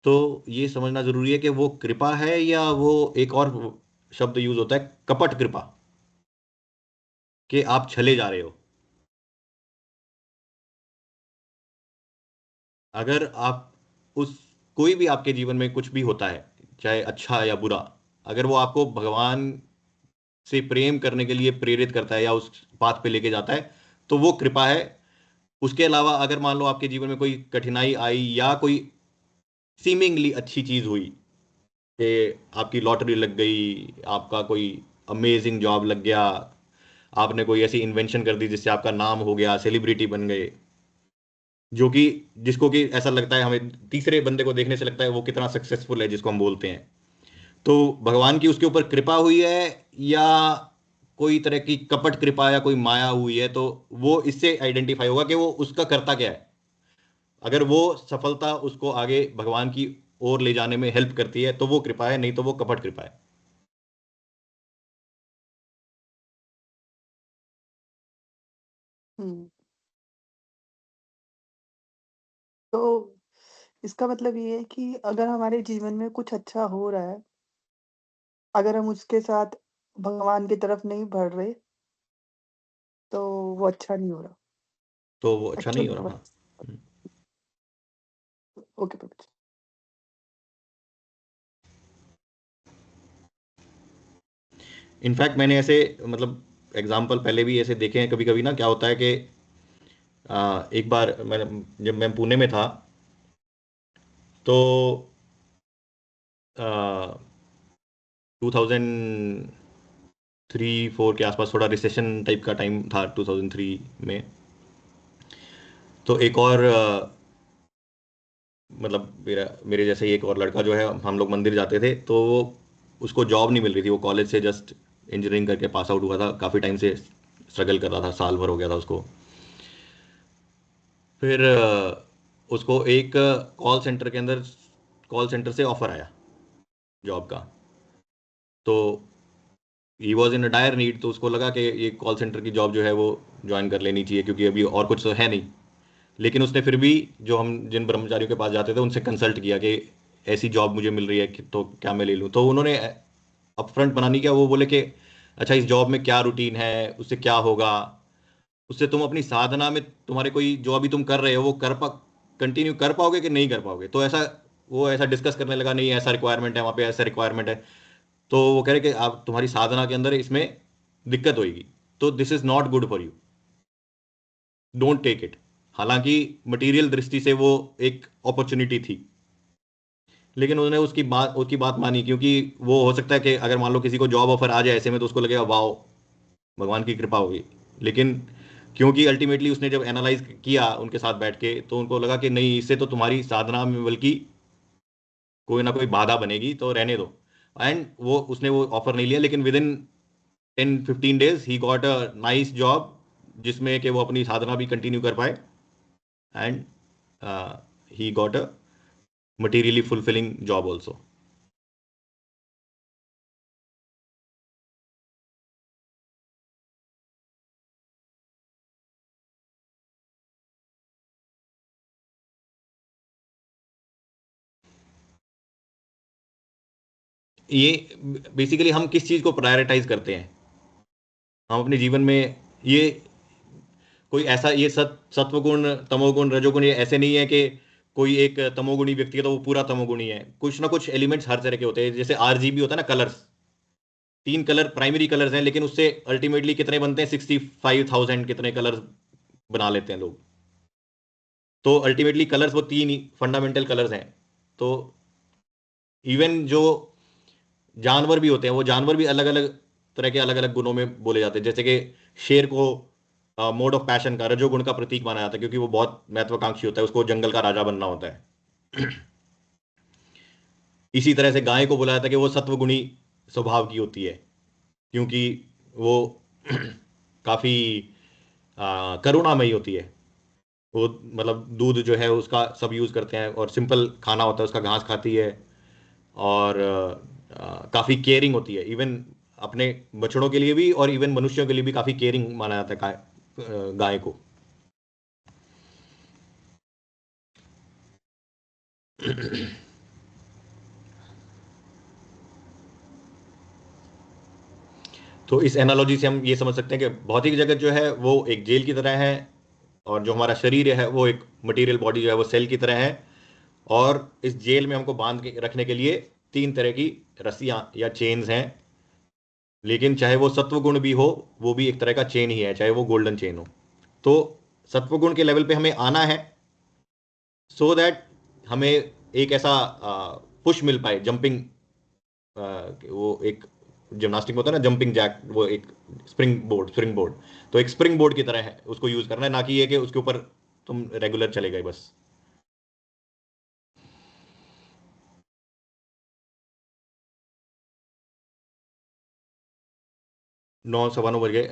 Speaker 1: तो ये समझना जरूरी है कि वो कृपा है, या वो एक और शब्द यूज होता है कपट कृपा, कि आप छले जा रहे हो। अगर आप उस कोई भी आपके जीवन में कुछ भी होता है, चाहे अच्छा या बुरा, अगर वो आपको भगवान से प्रेम करने के लिए प्रेरित करता है या उस पाथ पे लेके जाता है, तो वो कृपा है। उसके अलावा अगर मान लो आपके जीवन में कोई कठिनाई आई या कोई सीमिंगली अच्छी चीज हुई कि आपकी लॉटरी लग गई, आपका कोई अमेजिंग जॉब लग गया, आपने कोई ऐसी इन्वेंशन कर दी जिससे आपका नाम हो गया, सेलिब्रिटी बन गए, जो कि जिसको कि ऐसा लगता है, हमें तीसरे बंदे को देखने से लगता है वो कितना सक्सेसफुल है, जिसको हम बोलते हैं, तो भगवान की उसके ऊपर कृपा हुई है या कोई तरह की कपट कृपा या कोई माया हुई है, तो वो इससे आइडेंटिफाई होगा कि वो उसका करता क्या है। अगर वो सफलता उसको आगे भगवान की ओर ले जाने में हेल्प करती है तो वो कृपा है, नहीं तो वो कपट कृपा है।
Speaker 4: हम्म। तो इसका मतलब ये है कि अगर हमारे जीवन में कुछ अच्छा हो रहा है, अगर हम उसके साथ भगवान की तरफ नहीं बढ़ रहे, तो वो अच्छा नहीं हो रहा।
Speaker 1: तो वो अच्छा नहीं
Speaker 4: एक्चुअल
Speaker 1: हो
Speaker 4: में
Speaker 1: रहा।
Speaker 4: वो
Speaker 1: हाँ।
Speaker 4: ओके प्रभु जी।
Speaker 1: इनफैक्ट मैंने ऐसे मतलब एग्जाम्पल पहले भी ऐसे देखे हैं, कभी कभी ना क्या होता है कि एक बार जब मैं पुणे में था, तो 2003-4 के आसपास थोड़ा रिसेशन टाइप का टाइम था 2003 में। तो एक और मतलब मेरे जैसे ही एक और लड़का जो है, हम लोग मंदिर जाते थे, तो उसको जॉब नहीं मिल रही थी। वो कॉलेज से जस्ट इंजीनियरिंग करके पास आउट हुआ था, काफ़ी टाइम से स्ट्रगल कर रहा था, साल भर हो गया था उसको। फिर उसको एक कॉल सेंटर से ऑफर आया जॉब का। तो he was in a dire need, तो उसको लगा कि ये कॉल सेंटर की जॉब जो है वो ज्वाइन कर लेनी चाहिए, क्योंकि अभी और कुछ तो है नहीं। लेकिन उसने फिर भी जो हम जिन ब्रह्मचारियों के पास जाते थे उनसे कंसल्ट किया कि ऐसी जॉब मुझे मिल रही है तो क्या मैं ले लूँ। तो उन्होंने अपफ्रंट बना नहीं किया, वो बोले कि अच्छा इस जॉब में क्या रूटीन है, उससे क्या होगा, उससे तुम अपनी साधना में तुम्हारे कोई जो अभी तुम कर रहे हो वो कंटिन्यू कर पाओगे कि नहीं कर पाओगे। तो ऐसा वो ऐसा डिस्कस करने लगा, नहीं ऐसा रिक्वायरमेंट है वहाँ पे, ऐसा रिक्वायरमेंट है। तो वो कह रहे कि आप तुम्हारी साधना के अंदर इसमें दिक्कत होगी, तो this is not good for you, don't take it. हालांकि मटेरियल दृष्टि से वो एक अपॉर्चुनिटी थी, लेकिन उन्होंने उसकी बात मानी, क्योंकि वो हो सकता है कि अगर मान लो किसी को जॉब ऑफर आ जाए ऐसे में, तो उसको लगेगा वाओ भगवान की कृपा होगी। लेकिन क्योंकि अल्टीमेटली उसने जब एनालाइज किया उनके साथ बैठ के, तो उनको लगा कि नहीं, इससे तो तुम्हारी साधना में बल्कि कोई ना कोई बाधा बनेगी, तो रहने दो। एंड उसने वो ऑफर नहीं लिया, लेकिन with in 10-15 days he got a nice job, जिसमें कि वो अपनी साधना भी कंटिन्यू कर पाए, and he got a materially fulfilling job also. ये बेसिकली हम किस चीज़ को प्रायोरिटाइज करते हैं हम अपने जीवन में। ये कोई ऐसा ये सत्वगुण तमोगुण रजोगुण ये ऐसे नहीं है कि कोई एक तमोगुणी व्यक्ति है तो वो पूरा तमोगुणी है। कुछ ना कुछ एलिमेंट्स हर तरह के होते हैं। जैसे आरजीबी होता है ना, कलर्स, 3 कलर प्राइमरी कलर्स हैं, लेकिन उससे अल्टीमेटली कितने बनते हैं, 65,000 कितने कलर्स बना लेते हैं लोग। तो अल्टीमेटली कलर्स वो 3 ही फंडामेंटल कलर्स हैं। तो इवन जो जानवर भी होते हैं, वो जानवर भी अलग अलग तरह के अलग अलग गुणों में बोले जाते हैं। जैसे कि शेर को मोड ऑफ पैशन का रजोगुण का प्रतीक माना जाता है, क्योंकि वो बहुत महत्वाकांक्षी होता है, उसको जंगल का राजा बनना होता है। इसी तरह से गाय को बोला जाता है कि वो सत्वगुणी स्वभाव की होती है, क्योंकि वो काफी करुणामयी होती है। वो मतलब दूध जो है उसका सब यूज करते हैं, और सिंपल खाना होता है उसका, घास खाती है, और काफी केयरिंग होती है। इवन अपने बछड़ों के लिए भी और इवन मनुष्यों के लिए भी काफी केयरिंग माना जाता है गाय को। तो इस एनालॉजी से हम ये समझ सकते हैं कि भौतिक जगत जो है वो एक जेल की तरह है, और जो हमारा शरीर है वो एक मटेरियल बॉडी जो है वो सेल की तरह है। और इस जेल में हमको बांध के रखने के लिए 3 तरह की रस्सियां या चेन्स हैं। लेकिन चाहे वो सत्व गुण भी हो, वो भी एक तरह का चेन ही है, चाहे वो गोल्डन चेन हो। तो सत्वगुण के लेवल पे हमें आना है, सो दैट हमें एक ऐसा पुश मिल पाए, जंपिंग, वो एक जिम्नास्टिक होता है ना, जंपिंग जैक, वो एक स्प्रिंग बोर्ड, तो एक स्प्रिंग बोर्ड की तरह है, उसको यूज करना है, ना कि ये कि उसके ऊपर तुम रेगुलर चले गए बस। नौ सवा नौ बज गए।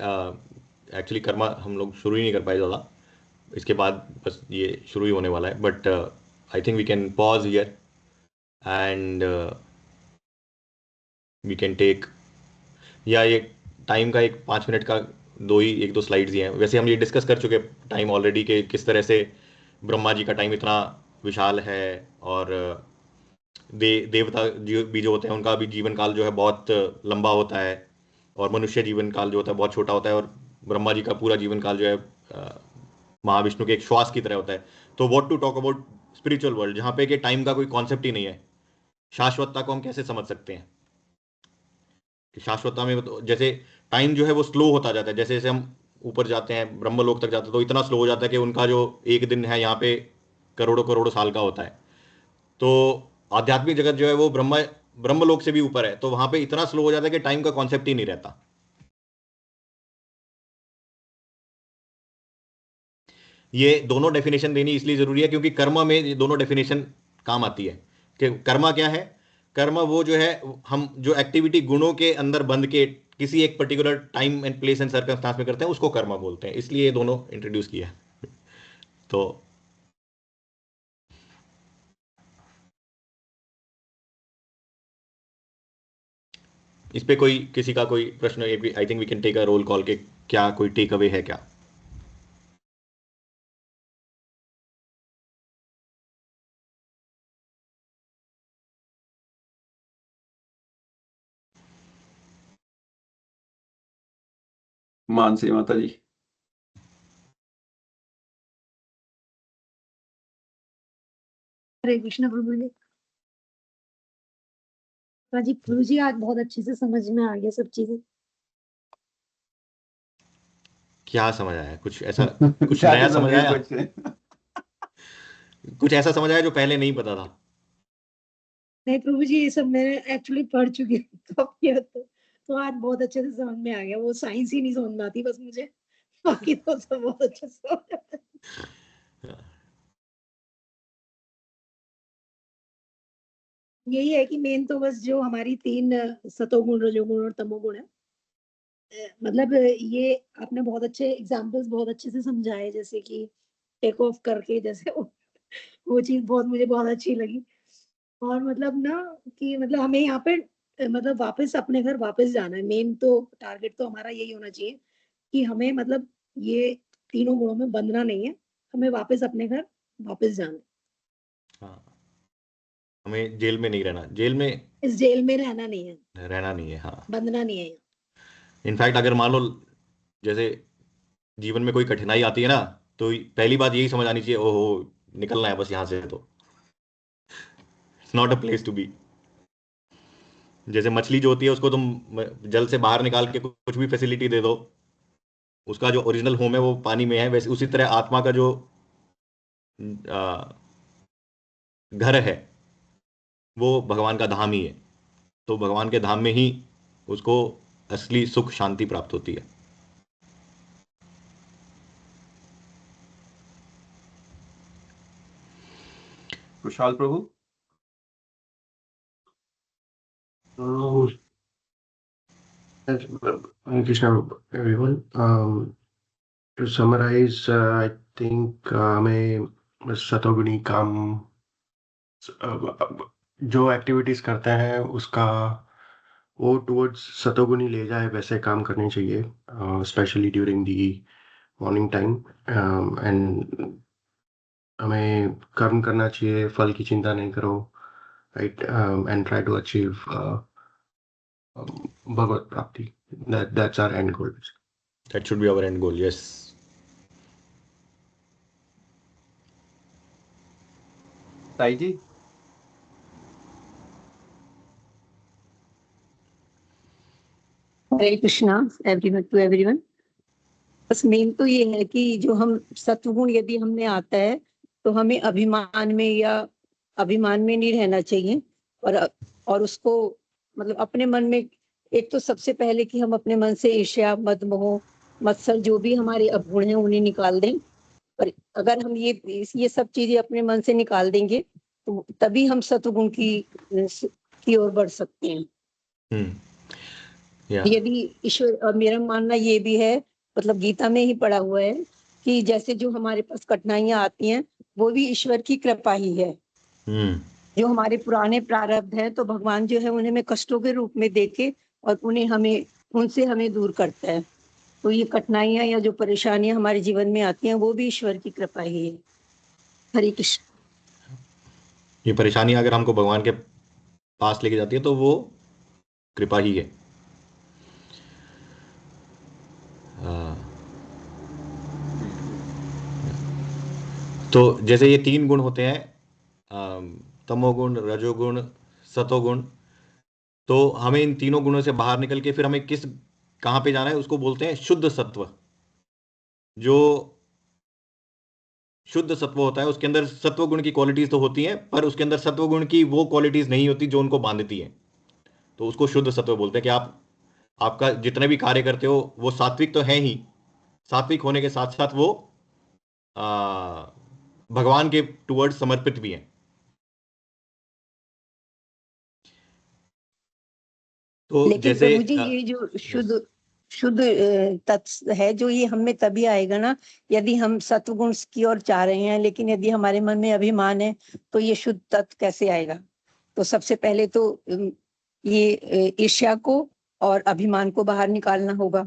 Speaker 1: एक्चुअली कर्मा हम लोग शुरू ही नहीं कर पाए ज़्यादा, इसके बाद बस ये शुरू ही होने वाला है, but I think we can pause here and we can take, या ये टाइम का एक 5 मिनट का एक दो स्लाइड्स ही हैं, वैसे हम ये डिस्कस कर चुके टाइम ऑलरेडी, कि किस तरह से ब्रह्मा जी का टाइम इतना विशाल है, और देवता भी जो होते हैं उनका भी जीवन काल जो है बहुत लंबा होता है, और मनुष्य जीवन काल जो होता है बहुत छोटा होता है, और ब्रह्मा जी का पूरा जीवन काल जो है महाविष्णु के एक श्वास की तरह होता है। तो what to talk about spiritual world, जहाँ पे कि टाइम का कोई कॉन्सेप्ट ही नहीं है, शाश्वतता को हम कैसे समझ सकते हैं कि शाश्वतता में जैसे टाइम जो है वो स्लो होता जाता है, जैसे जैसे हम ऊपर जाते हैं, ब्रह्मलोक तक जाते हैं, तो इतना स्लो हो जाता है कि उनका जो एक दिन है यहाँ पे करोड़ों करोड़ों साल का होता है। तो आध्यात्मिक जगत जो है वो ब्रह्मलोक से भी ऊपर है, तो वहां पे इतना स्लो हो जाता है कि टाइम का कॉन्सेप्ट ही नहीं रहता। ये दोनों डेफिनेशन देनी इसलिए जरूरी है क्योंकि कर्म में ये दोनों डेफिनेशन काम आती है। कि कर्मा क्या है? कर्म वो जो है, हम जो एक्टिविटी गुणों के अंदर बंध के किसी एक particular time and place and circumstance में करते हैं, उसको कर्मा बोलते हैं, इसलिए ये दोनों इंट्रोड्यूस किया है। तो इस पे कोई किसी का कोई प्रश्न, I think we can take a roll call के, क्या कोई टेक अवे है क्या?
Speaker 2: मानसी माता जी।
Speaker 5: हरे कृष्ण प्रभु जी। हाँ जी प्रभु जी, आज बहुत अच्छे से समझ में आ गया सब चीजें।
Speaker 1: क्या समझ आया? कुछ ऐसा कुछ नया समझ आया? कुछ ऐसा समझ आया जो पहले नहीं पता था?
Speaker 5: नहीं प्रभु जी, ये सब मैंने एक्चुअली पढ़ चुकी हूँ तो आज बहुत अच्छे से समझ में आ गया। वो साइंस ही नहीं समझ में आती बस मुझे, बाकी तो सब बहुत अच्छे से समझ में आता है। यही है कि मेन तो बस जो हमारी 3 सतोगुण, रजोगुण और तमोगुण है, मतलब ये आपने बहुत अच्छे एग्जांपल्स बहुत अच्छे से समझाए, जैसे कि टेक ऑफ करके, जैसे वो चीज बहुत मुझे बहुत अच्छी लगी। और मतलब ना कि मतलब हमें यहाँ पे मतलब वापस अपने घर वापस जाना है। मेन तो टारगेट तो हमारा यही होना चाहिए कि हमें मतलब ये तीनों गुणों में बंधना नहीं है, हमें वापस अपने घर वापस जाना है।
Speaker 1: हाँ, हमें जेल में नहीं रहना, जेल में
Speaker 5: इस जेल में रहना नहीं है,
Speaker 1: रहना नहीं है। हाँ,
Speaker 5: बंधना नहीं है।
Speaker 1: इनफैक्ट अगर मान लो जैसे जीवन में कोई कठिनाई आती है ना, तो पहली बात यही समझ आनी चाहिए, ओहो निकलना है बस यहाँ से, तो it's not a place to be. जैसे मछली जो होती है उसको तुम जल से बाहर निकाल के कुछ भी फैसिलिटी दे दो, उसका जो ओरिजिनल होम है वो पानी में है, वैसे उसी तरह आत्मा का जो घर है वो भगवान का धाम ही है। तो भगवान के धाम में ही उसको असली सुख शांति प्राप्त होती है।
Speaker 2: कुशाल प्रभु।
Speaker 3: So, Hare Krishna, everyone. To summarize, I think हमें सतोगुणी काम जो एक्टिविटीज करते हैं उसका वो टुवर्ड्स सतोगुणी ले जाए वैसे काम करने चाहिए, specially during the morning time. And हमें कर्म करना चाहिए, फल की चिंता नहीं करो, right, and try to achieve भगवत प्राप्ति. That's our end goal.
Speaker 1: That should be our end goal, yes.
Speaker 2: Sai ji.
Speaker 5: Hare Krishna everyone to everyone.
Speaker 6: बस मेन तो ये है कि जो हम सत्वगुण यदि हमें आता है तो हमें अभिमान में नहीं रहना चाहिए, और उसको मतलब अपने मन में, एक तो सबसे पहले कि हम अपने मन से ईर्ष्या, मद, मोह, मत्सर जो भी हमारे अवगुण हैं उन्हें निकाल दें। पर अगर हम ये सब चीजें अपने मन से निकाल देंगे तो तभी हम सत्वगुण की ओर बढ़ सकते हैं। यदि ईश्वर, मेरा मानना ये भी है, मतलब गीता में ही पढ़ा हुआ है कि जैसे जो हमारे पास कठिनाइयां आती हैं वो भी ईश्वर की कृपा ही है। जो हमारे पुराने प्रारब्ध है तो भगवान जो है उन्हें हमें कष्टों के रूप में देके और उनसे हमें दूर करता है। तो ये कठिनाइयां या जो परेशानियां हमारे जीवन में आती हैं वो भी ईश्वर की कृपा ही है। हरे कृष्ण।
Speaker 1: ये परेशानी अगर हमको भगवान के पास लेके जाती है तो वो कृपा ही है। तो जैसे ये 3 गुण होते हैं, तमोगुण, रजोगुण, सतोगुण, तो हमें इन तीनों गुणों से बाहर निकल के फिर हमें कहाँ पे जाना है, उसको बोलते हैं शुद्ध सत्व। जो शुद्ध सत्व होता है उसके अंदर सत्व गुण की क्वालिटीज तो होती हैं, पर उसके अंदर सत्व गुण की वो क्वालिटीज नहीं होती जो उनको बांधती हैं। तो उसको शुद्ध सत्व बोलते हैं कि आपका जितने भी कार्य करते हो वो सात्विक तो है ही, सात्विक होने के साथ साथ वो भगवान के टुवर्ड समर्पित भी हैं। तो
Speaker 6: लेकिन
Speaker 1: जैसे
Speaker 6: प्रभु जी ये जो शुद्ध तत्व है जो ये हमें तभी आएगा ना यदि हम सत्वगुण की ओर जा रहे हैं, लेकिन यदि हमारे मन में अभिमान है तो ये शुद्ध तत्व कैसे आएगा? तो सबसे पहले तो ये ईर्ष्या को और अभिमान को बाहर निकालना होगा।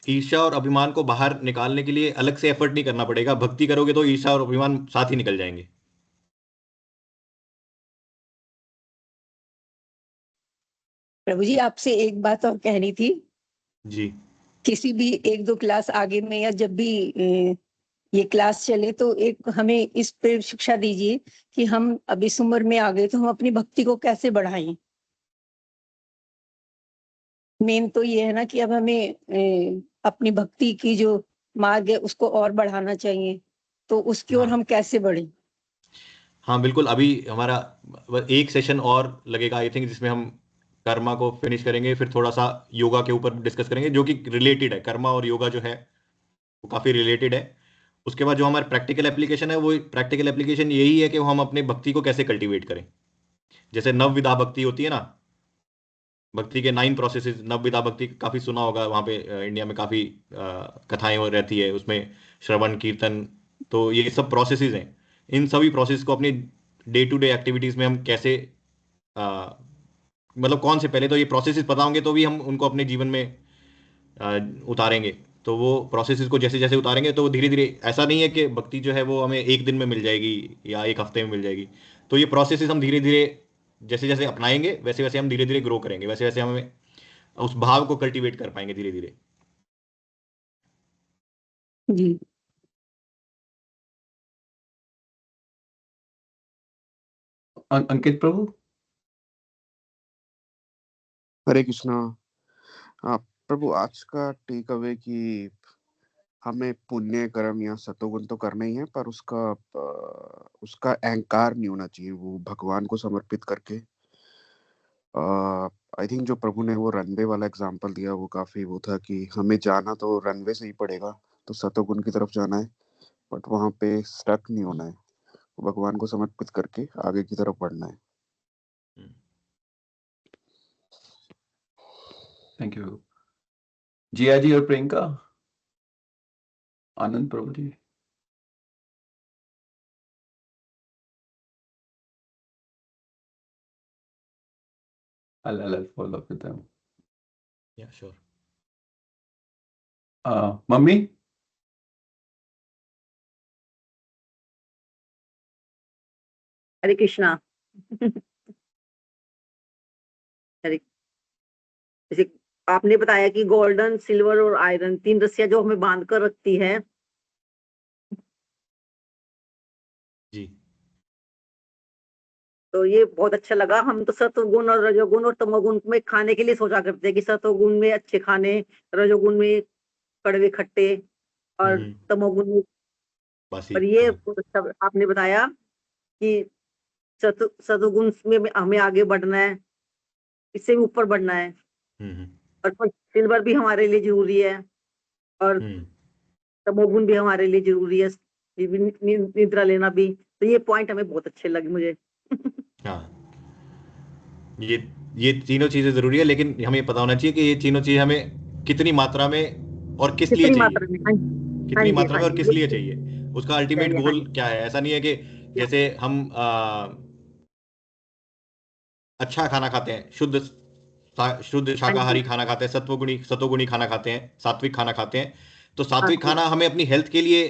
Speaker 1: ईर्ष्या और अभिमान को बाहर निकालने के लिए अलग से एफर्ट नहीं करना पड़ेगा, भक्ति करोगे तो ईर्ष्या और अभिमान साथ ही निकल जाएंगे।
Speaker 6: प्रभु जी आपसे एक बात और कहनी थी
Speaker 1: जी।
Speaker 6: किसी भी 1-2 क्लास आगे में या जब भी ये क्लास चले तो एक हमें इस पे शिक्षा दीजिए कि हम अब इस उम्र में आ गए तो हम अपनी भक्ति को कैसे बढ़ाएं। मेन तो ये है ना कि अब हमें अपनी भक्ति की जो मार्ग है उसको और बढ़ाना चाहिए, तो उसकी ओर हम कैसे बढ़े?
Speaker 1: हाँ बिल्कुल, अभी हमारा एक सेशन और लगेगा आई थिंक, जिसमें हम कर्मा को फिनिश करेंगे, फिर थोड़ा सा योगा के ऊपर डिस्कस करेंगे जो कि रिलेटेड है। कर्मा और योगा जो है वो काफ़ी रिलेटेड है। उसके बाद जो हमारा प्रैक्टिकल एप्लीकेशन है, वो प्रैक्टिकल एप्लीकेशन यही है कि हम अपने भक्ति को कैसे कल्टीवेट करें। जैसे नवविधा भक्ति होती है ना, भक्ति के 9 प्रोसेसेस, नवविधा भक्ति काफ़ी सुना होगा, वहाँ पे इंडिया में काफ़ी कथाएं रहती है, उसमें श्रवण कीर्तन, तो ये सब प्रोसेसेस हैं। इन सभी प्रोसेस को अपनी डे टू डे एक्टिविटीज़ में हम कैसे मतलब कौन से, पहले तो ये प्रोसेसेस पता होंगे तो भी हम उनको अपने जीवन में उतारेंगे। तो वो प्रोसेसेस को जैसे जैसे उतारेंगे तो धीरे धीरे, ऐसा नहीं है कि भक्ति जो है वो हमें एक दिन में मिल जाएगी या एक हफ्ते में मिल जाएगी। तो ये प्रोसेसेस हम धीरे धीरे जैसे जैसे अपनाएंगे वैसे वैसे हम धीरे धीरे ग्रो करेंगे, वैसे वैसे हमें उस भाव को कल्टीवेट कर पाएंगे धीरे धीरे।
Speaker 6: जी
Speaker 2: अंकित प्रभु।
Speaker 7: हरे कृष्णा। हाँ प्रभु, आज का टेक अवे कि हमें पुण्य कर्म या सतोगुण तो करना ही है, पर उसका अहंकार नहीं होना चाहिए, वो भगवान को समर्पित करके। आई थिंक जो प्रभु ने वो रनवे वाला एग्जांपल दिया वो काफी वो था कि हमें जाना तो रनवे से ही पड़ेगा, तो सतोगुण की तरफ जाना है, बट वहां पे स्टक नहीं होना है, भगवान को समर्पित करके आगे की तरफ बढ़ना है।
Speaker 2: थैंक यू जिया जी और Priyanka. Anand Prabhu ji. I'll follow up with them.
Speaker 1: Yeah, sure.
Speaker 2: Mummy.
Speaker 6: Hare Krishna. Hare, जैसे आपने बताया कि गोल्डन, सिल्वर और आयरन 3 रस्सियां जो हमें बांध कर रखती है।
Speaker 1: जी।
Speaker 6: तो ये बहुत अच्छा लगा। हम तो सत्वगुण और रजोगुण और तमोगुण में खाने के लिए सोचा करते हैं कि सत्वगुण में अच्छे खाने, रजोगुण में कड़वे खट्टे, और तमोगुण में।
Speaker 1: बासी।
Speaker 6: पर ये
Speaker 1: हाँ।
Speaker 6: सब आपने बताया कि सतोगुण में हमें आगे बढ़ना है, इससे भी ऊपर बढ़ना है, और सिल्वर भी हमारे लिए जरूरी है, और तमोगुण भी हमारे लिए जरूरी है, निद्रा लेना भी। तो ये पॉइंट हमें बहुत अच्छे लगे मुझे।
Speaker 1: हाँ, ये तीनों चीजें जरूरी है, लेकिन हमें पता होना चाहिए कि ये तीनों चीजें हमें कितनी मात्रा में और किस लिए
Speaker 6: कितनी
Speaker 1: चाहिए,
Speaker 6: मात्रा में? हाँ जी, हाँ
Speaker 1: कितनी
Speaker 6: जी,
Speaker 1: मात्रा
Speaker 6: हाँ
Speaker 1: में और
Speaker 6: जी,
Speaker 1: किस लिए चाहिए, उसका अल्टीमेट
Speaker 6: हाँ
Speaker 1: गोल
Speaker 6: जी,
Speaker 1: क्या है। ऐसा नहीं है कि जैसे हम अच्छा खाना खाते हैं, शुद्ध
Speaker 6: हाँ जी,
Speaker 1: शाकाहारी खाना खाते हैं, सत्वगुणी खाना खाते हैं, सात्विक खाना खाते हैं, तो
Speaker 6: हाँ
Speaker 1: सात्विक
Speaker 6: जी,
Speaker 1: खाना हमें अपनी हेल्थ के लिए,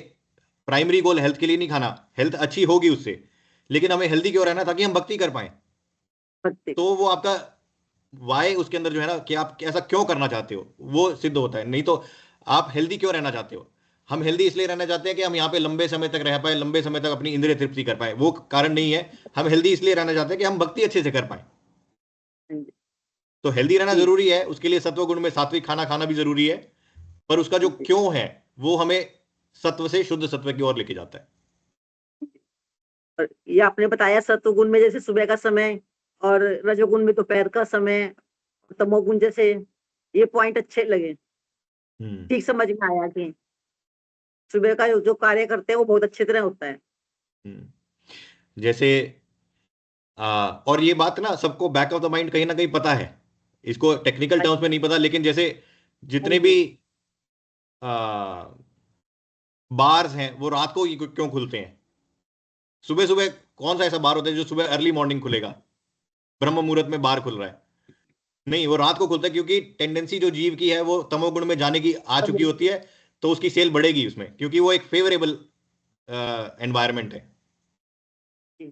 Speaker 1: प्राइमरी गोल हेल्थ के लिए नहीं खाना, हेल्थ अच्छी होगी उससे, लेकिन हमें हेल्दी क्यों रहना, ताकि हम भक्ति कर पाए।
Speaker 6: भक्ति।
Speaker 1: तो वो आपका वाई उसके अंदर जो है ना, कि आप ऐसा क्यों करना चाहते हो, वो सिद्ध होता है। नहीं तो आप हेल्दी क्यों रहना चाहते हो, हम हेल्दी इसलिए रहना चाहते हैं कि हम यहाँ पे लंबे समय तक रह पाए, लंबे समय तक अपनी इंद्रिय तृप्ति कर पाए, वो कारण नहीं है। हम हेल्दी इसलिए रहना चाहते हैं कि हम भक्ति अच्छे से कर पाए।
Speaker 6: हाँ जी,
Speaker 1: तो हेल्दी रहना
Speaker 6: जी,
Speaker 1: जरूरी है, उसके लिए सत्व गुण में सात्विक खाना खाना भी जरूरी है, पर उसका जो
Speaker 6: जी,
Speaker 1: क्यों है वो हमें सत्व से शुद्ध सत्व की ओर लेके जाता है।
Speaker 6: और ये आपने बताया सतोगुण में जैसे सुबह का समय, और रजोगुण में दोपहर का समय, तमोगुण जैसे, ये पॉइंट अच्छे लगे,
Speaker 1: हम्म
Speaker 6: ठीक समझ में आया कि सुबह का जो कार्य करते हैं वो बहुत अच्छी तरह होता है।
Speaker 1: जैसे और ये बात ना सबको बैक ऑफ द माइंड कहीं ना कहीं पता है, इसको टेक्निकल
Speaker 6: हाँ
Speaker 1: टर्म्स में नहीं पता, लेकिन जैसे
Speaker 6: हाँ
Speaker 1: जितने भी
Speaker 6: जी,
Speaker 1: बार्स हैं वो रात को क्यों खुलते हैं, सुबह सुबह कौन सा ऐसा बार होता है जो सुबह अर्ली मॉर्निंग खुलेगा, ब्रह्म मुहूर्त में बार खुल रहा है? नहीं, वो रात को खुलता है, क्योंकि टेंडेंसी जो जीव की है वो तमोगुण में जाने की आ चुकी होती है, तो उसकी सेल बढ़ेगी उसमें, क्योंकि वो एक फेवरेबल एनवायरनमेंट है।
Speaker 6: जी,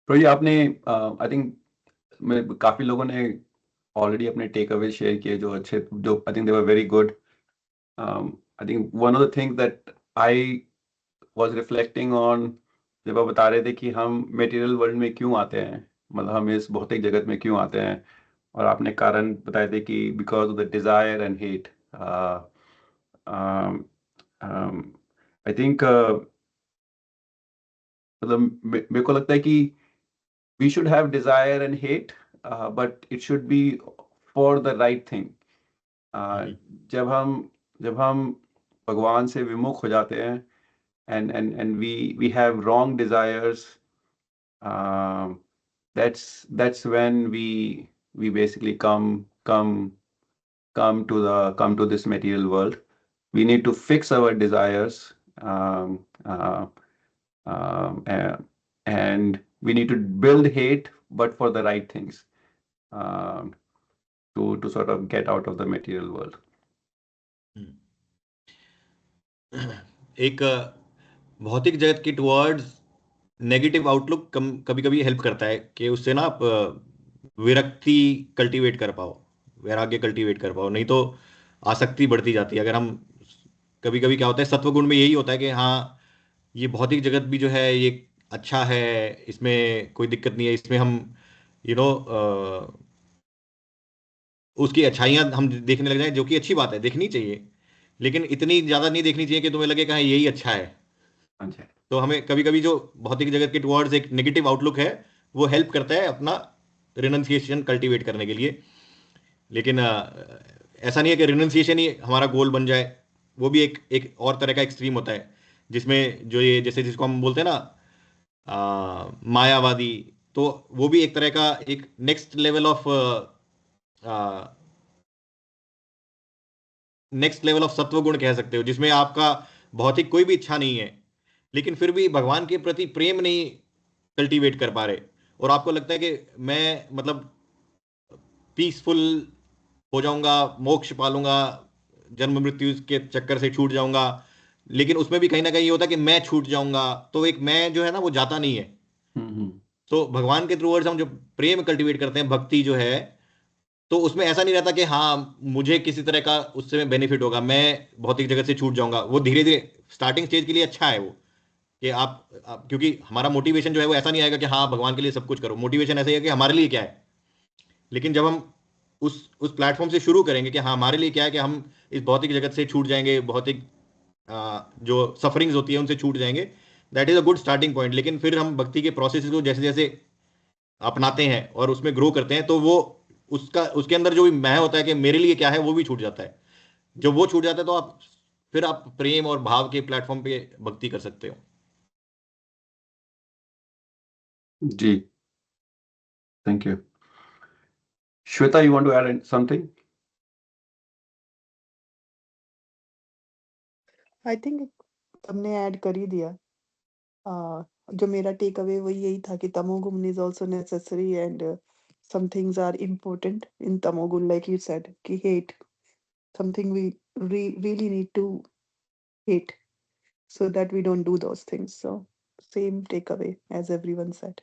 Speaker 2: तो ये आपने आई थिंक काफी लोगों ने ऑलरेडी अपने टेक अवे शेयर किए जो अच्छे, जो I think they were very good. I think one of the thing that I was reflecting on, जब आप बता रहे थे कि हम मटेरियल वर्ल्ड में क्यों आते हैं, मतलब हम इस भौतिक जगत में क्यों आते हैं, और आपने कारण बताए थे कि because of the desire and hate. I think मतलब मेरे को लगता है कि we should have desire and hate, but it should be for the right thing. जब हम भगवान से विमुख हो जाते हैं, and we have wrong desires, uh, that's when we basically come to this material world. We need to fix our desires, uh, and we need to build hate, but for the right things, um, to sort of get out of the material world.
Speaker 1: एक भौतिक जगत की towards negative outlook कभी कभी help करता है कि उससे ना आप विरक्ति कल्टीवेट कर पाओ, वैराग्य कल्टीवेट कर पाओ, नहीं तो आसक्ति बढ़ती जाती है। अगर हम कभी कभी क्या होता है, सत्वगुण में यही होता है कि हाँ, ये भौतिक जगत भी जो है ये अच्छा है, इसमें कोई दिक्कत नहीं है, इसमें हम यू नो उसकी अच्छाइयाँ हम देखने लग जाए, जो कि अच्छी बात है, देखनी चाहिए, लेकिन इतनी ज्यादा नहीं देखनी चाहिए कि तुम्हें लगे कि हाँ यही अच्छा है।
Speaker 2: अच्छा।
Speaker 1: तो हमें कभी कभी जो भौतिक जगत के टुवर्ड्स एक नेगेटिव आउटलुक है वो हेल्प करता है अपना रिनंसिएशन कल्टीवेट करने के लिए। लेकिन ऐसा नहीं है कि रिनंसिएशन ही हमारा गोल बन जाए, वो भी एक एक और तरह का एक्सट्रीम होता है, जिसमें जो ये जैसे जिसको हम बोलते हैं ना मायावादी, तो वो भी एक तरह का एक नेक्स्ट लेवल ऑफ सत्व गुण कह सकते हो, जिसमें आपका भौतिक कोई भी इच्छा नहीं है, लेकिन फिर भी भगवान के प्रति प्रेम नहीं कल्टीवेट कर पा रहे, और आपको लगता है कि मैं मतलब पीसफुल हो जाऊंगा, मोक्ष पालूंगा, जन्म मृत्यु के चक्कर से छूट जाऊंगा, लेकिन उसमें भी कहीं ना कहीं ये होता है कि मैं छूट जाऊंगा, तो एक मैं जो है ना वो जाता नहीं है।
Speaker 2: हम्म।
Speaker 1: तो भगवान के थ्रू वर्ड्स हम जो प्रेम कल्टीवेट करते हैं, भक्ति जो है, तो उसमें ऐसा नहीं रहता कि हाँ मुझे किसी तरह का उससे बेनिफिट होगा, मैं भौतिक जगत से छूट जाऊंगा। वो धीरे धीरे स्टार्टिंग स्टेज के लिए अच्छा है वो, कि आप क्योंकि हमारा मोटिवेशन जो है वो ऐसा नहीं आएगा कि हाँ भगवान के लिए सब कुछ करो, मोटिवेशन ऐसा ही है कि हमारे लिए क्या है। लेकिन जब हम उस प्लेटफॉर्म से शुरू करेंगे कि हाँ हमारे लिए क्या है, कि हम इस भौतिक जगत से छूट जाएंगे, भौतिक जो सफरिंग्स होती है उनसे छूट जाएंगे, that is a good starting point. लेकिन फिर हम भक्ति के प्रोसेस को जैसे जैसे अपनाते हैं और उसमें ग्रो करते हैं, तो वो उसके अंदर जो भी मैं होता है कि मेरे लिए क्या है, वो भी छूट जाता है। जब वो छूट जाता है तो फिर आप प्रेम और भाव के प्लेटफॉर्म पे भक्ति कर सकते हो।
Speaker 2: जी, thank you. Shweta, you want to add something?
Speaker 4: I think हमने ऐड कर ही दिया। जो मेरा टेक अवे वो यही था कि तमोगुण is also necessary and some things are important in tamogun, like you said, ki hate something we really need to hate so that we don't do those things. So same takeaway as everyone said.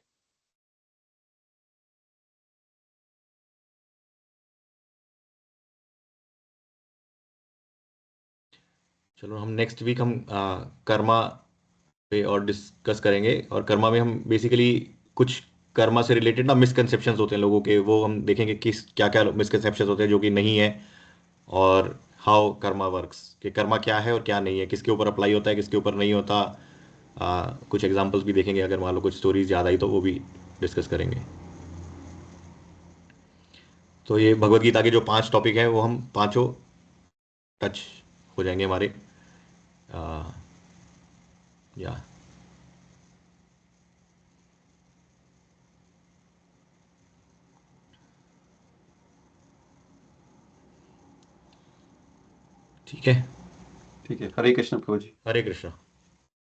Speaker 1: चलो हम next week हम कर्मा पे और discuss करेंगे। और कर्मा में हम basically कुछ कर्मा से रिलेटेड ना मिसकंसेप्शंस होते हैं लोगों के, वो हम देखेंगे किस क्या क्या मिसकंसेप्शंस होते हैं जो कि नहीं है, और हाउ कर्मा वर्क्स, कि कर्मा क्या है और क्या नहीं है, किसके ऊपर अप्लाई होता है किसके ऊपर नहीं होता। कुछ एग्जांपल्स भी देखेंगे, अगर मान लो कुछ स्टोरीज याद आई तो वो भी डिस्कस करेंगे। तो ये भगवत गीता के जो 5 टॉपिक हैं वो हम पांचों टच हो जाएंगे हमारे। या ठीक है।
Speaker 2: ठीक है, हरे कृष्ण प्रभु जी।
Speaker 1: हरे कृष्ण।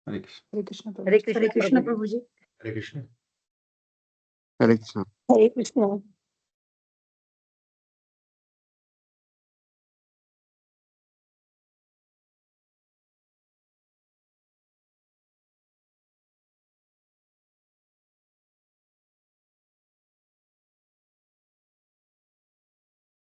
Speaker 2: हरे कृष्ण।
Speaker 4: Hare Krishna Prabhu.
Speaker 5: हरे कृष्ण प्रभु जी।
Speaker 1: हरे कृष्ण।
Speaker 7: हरे कृष्ण।
Speaker 6: हरे कृष्ण।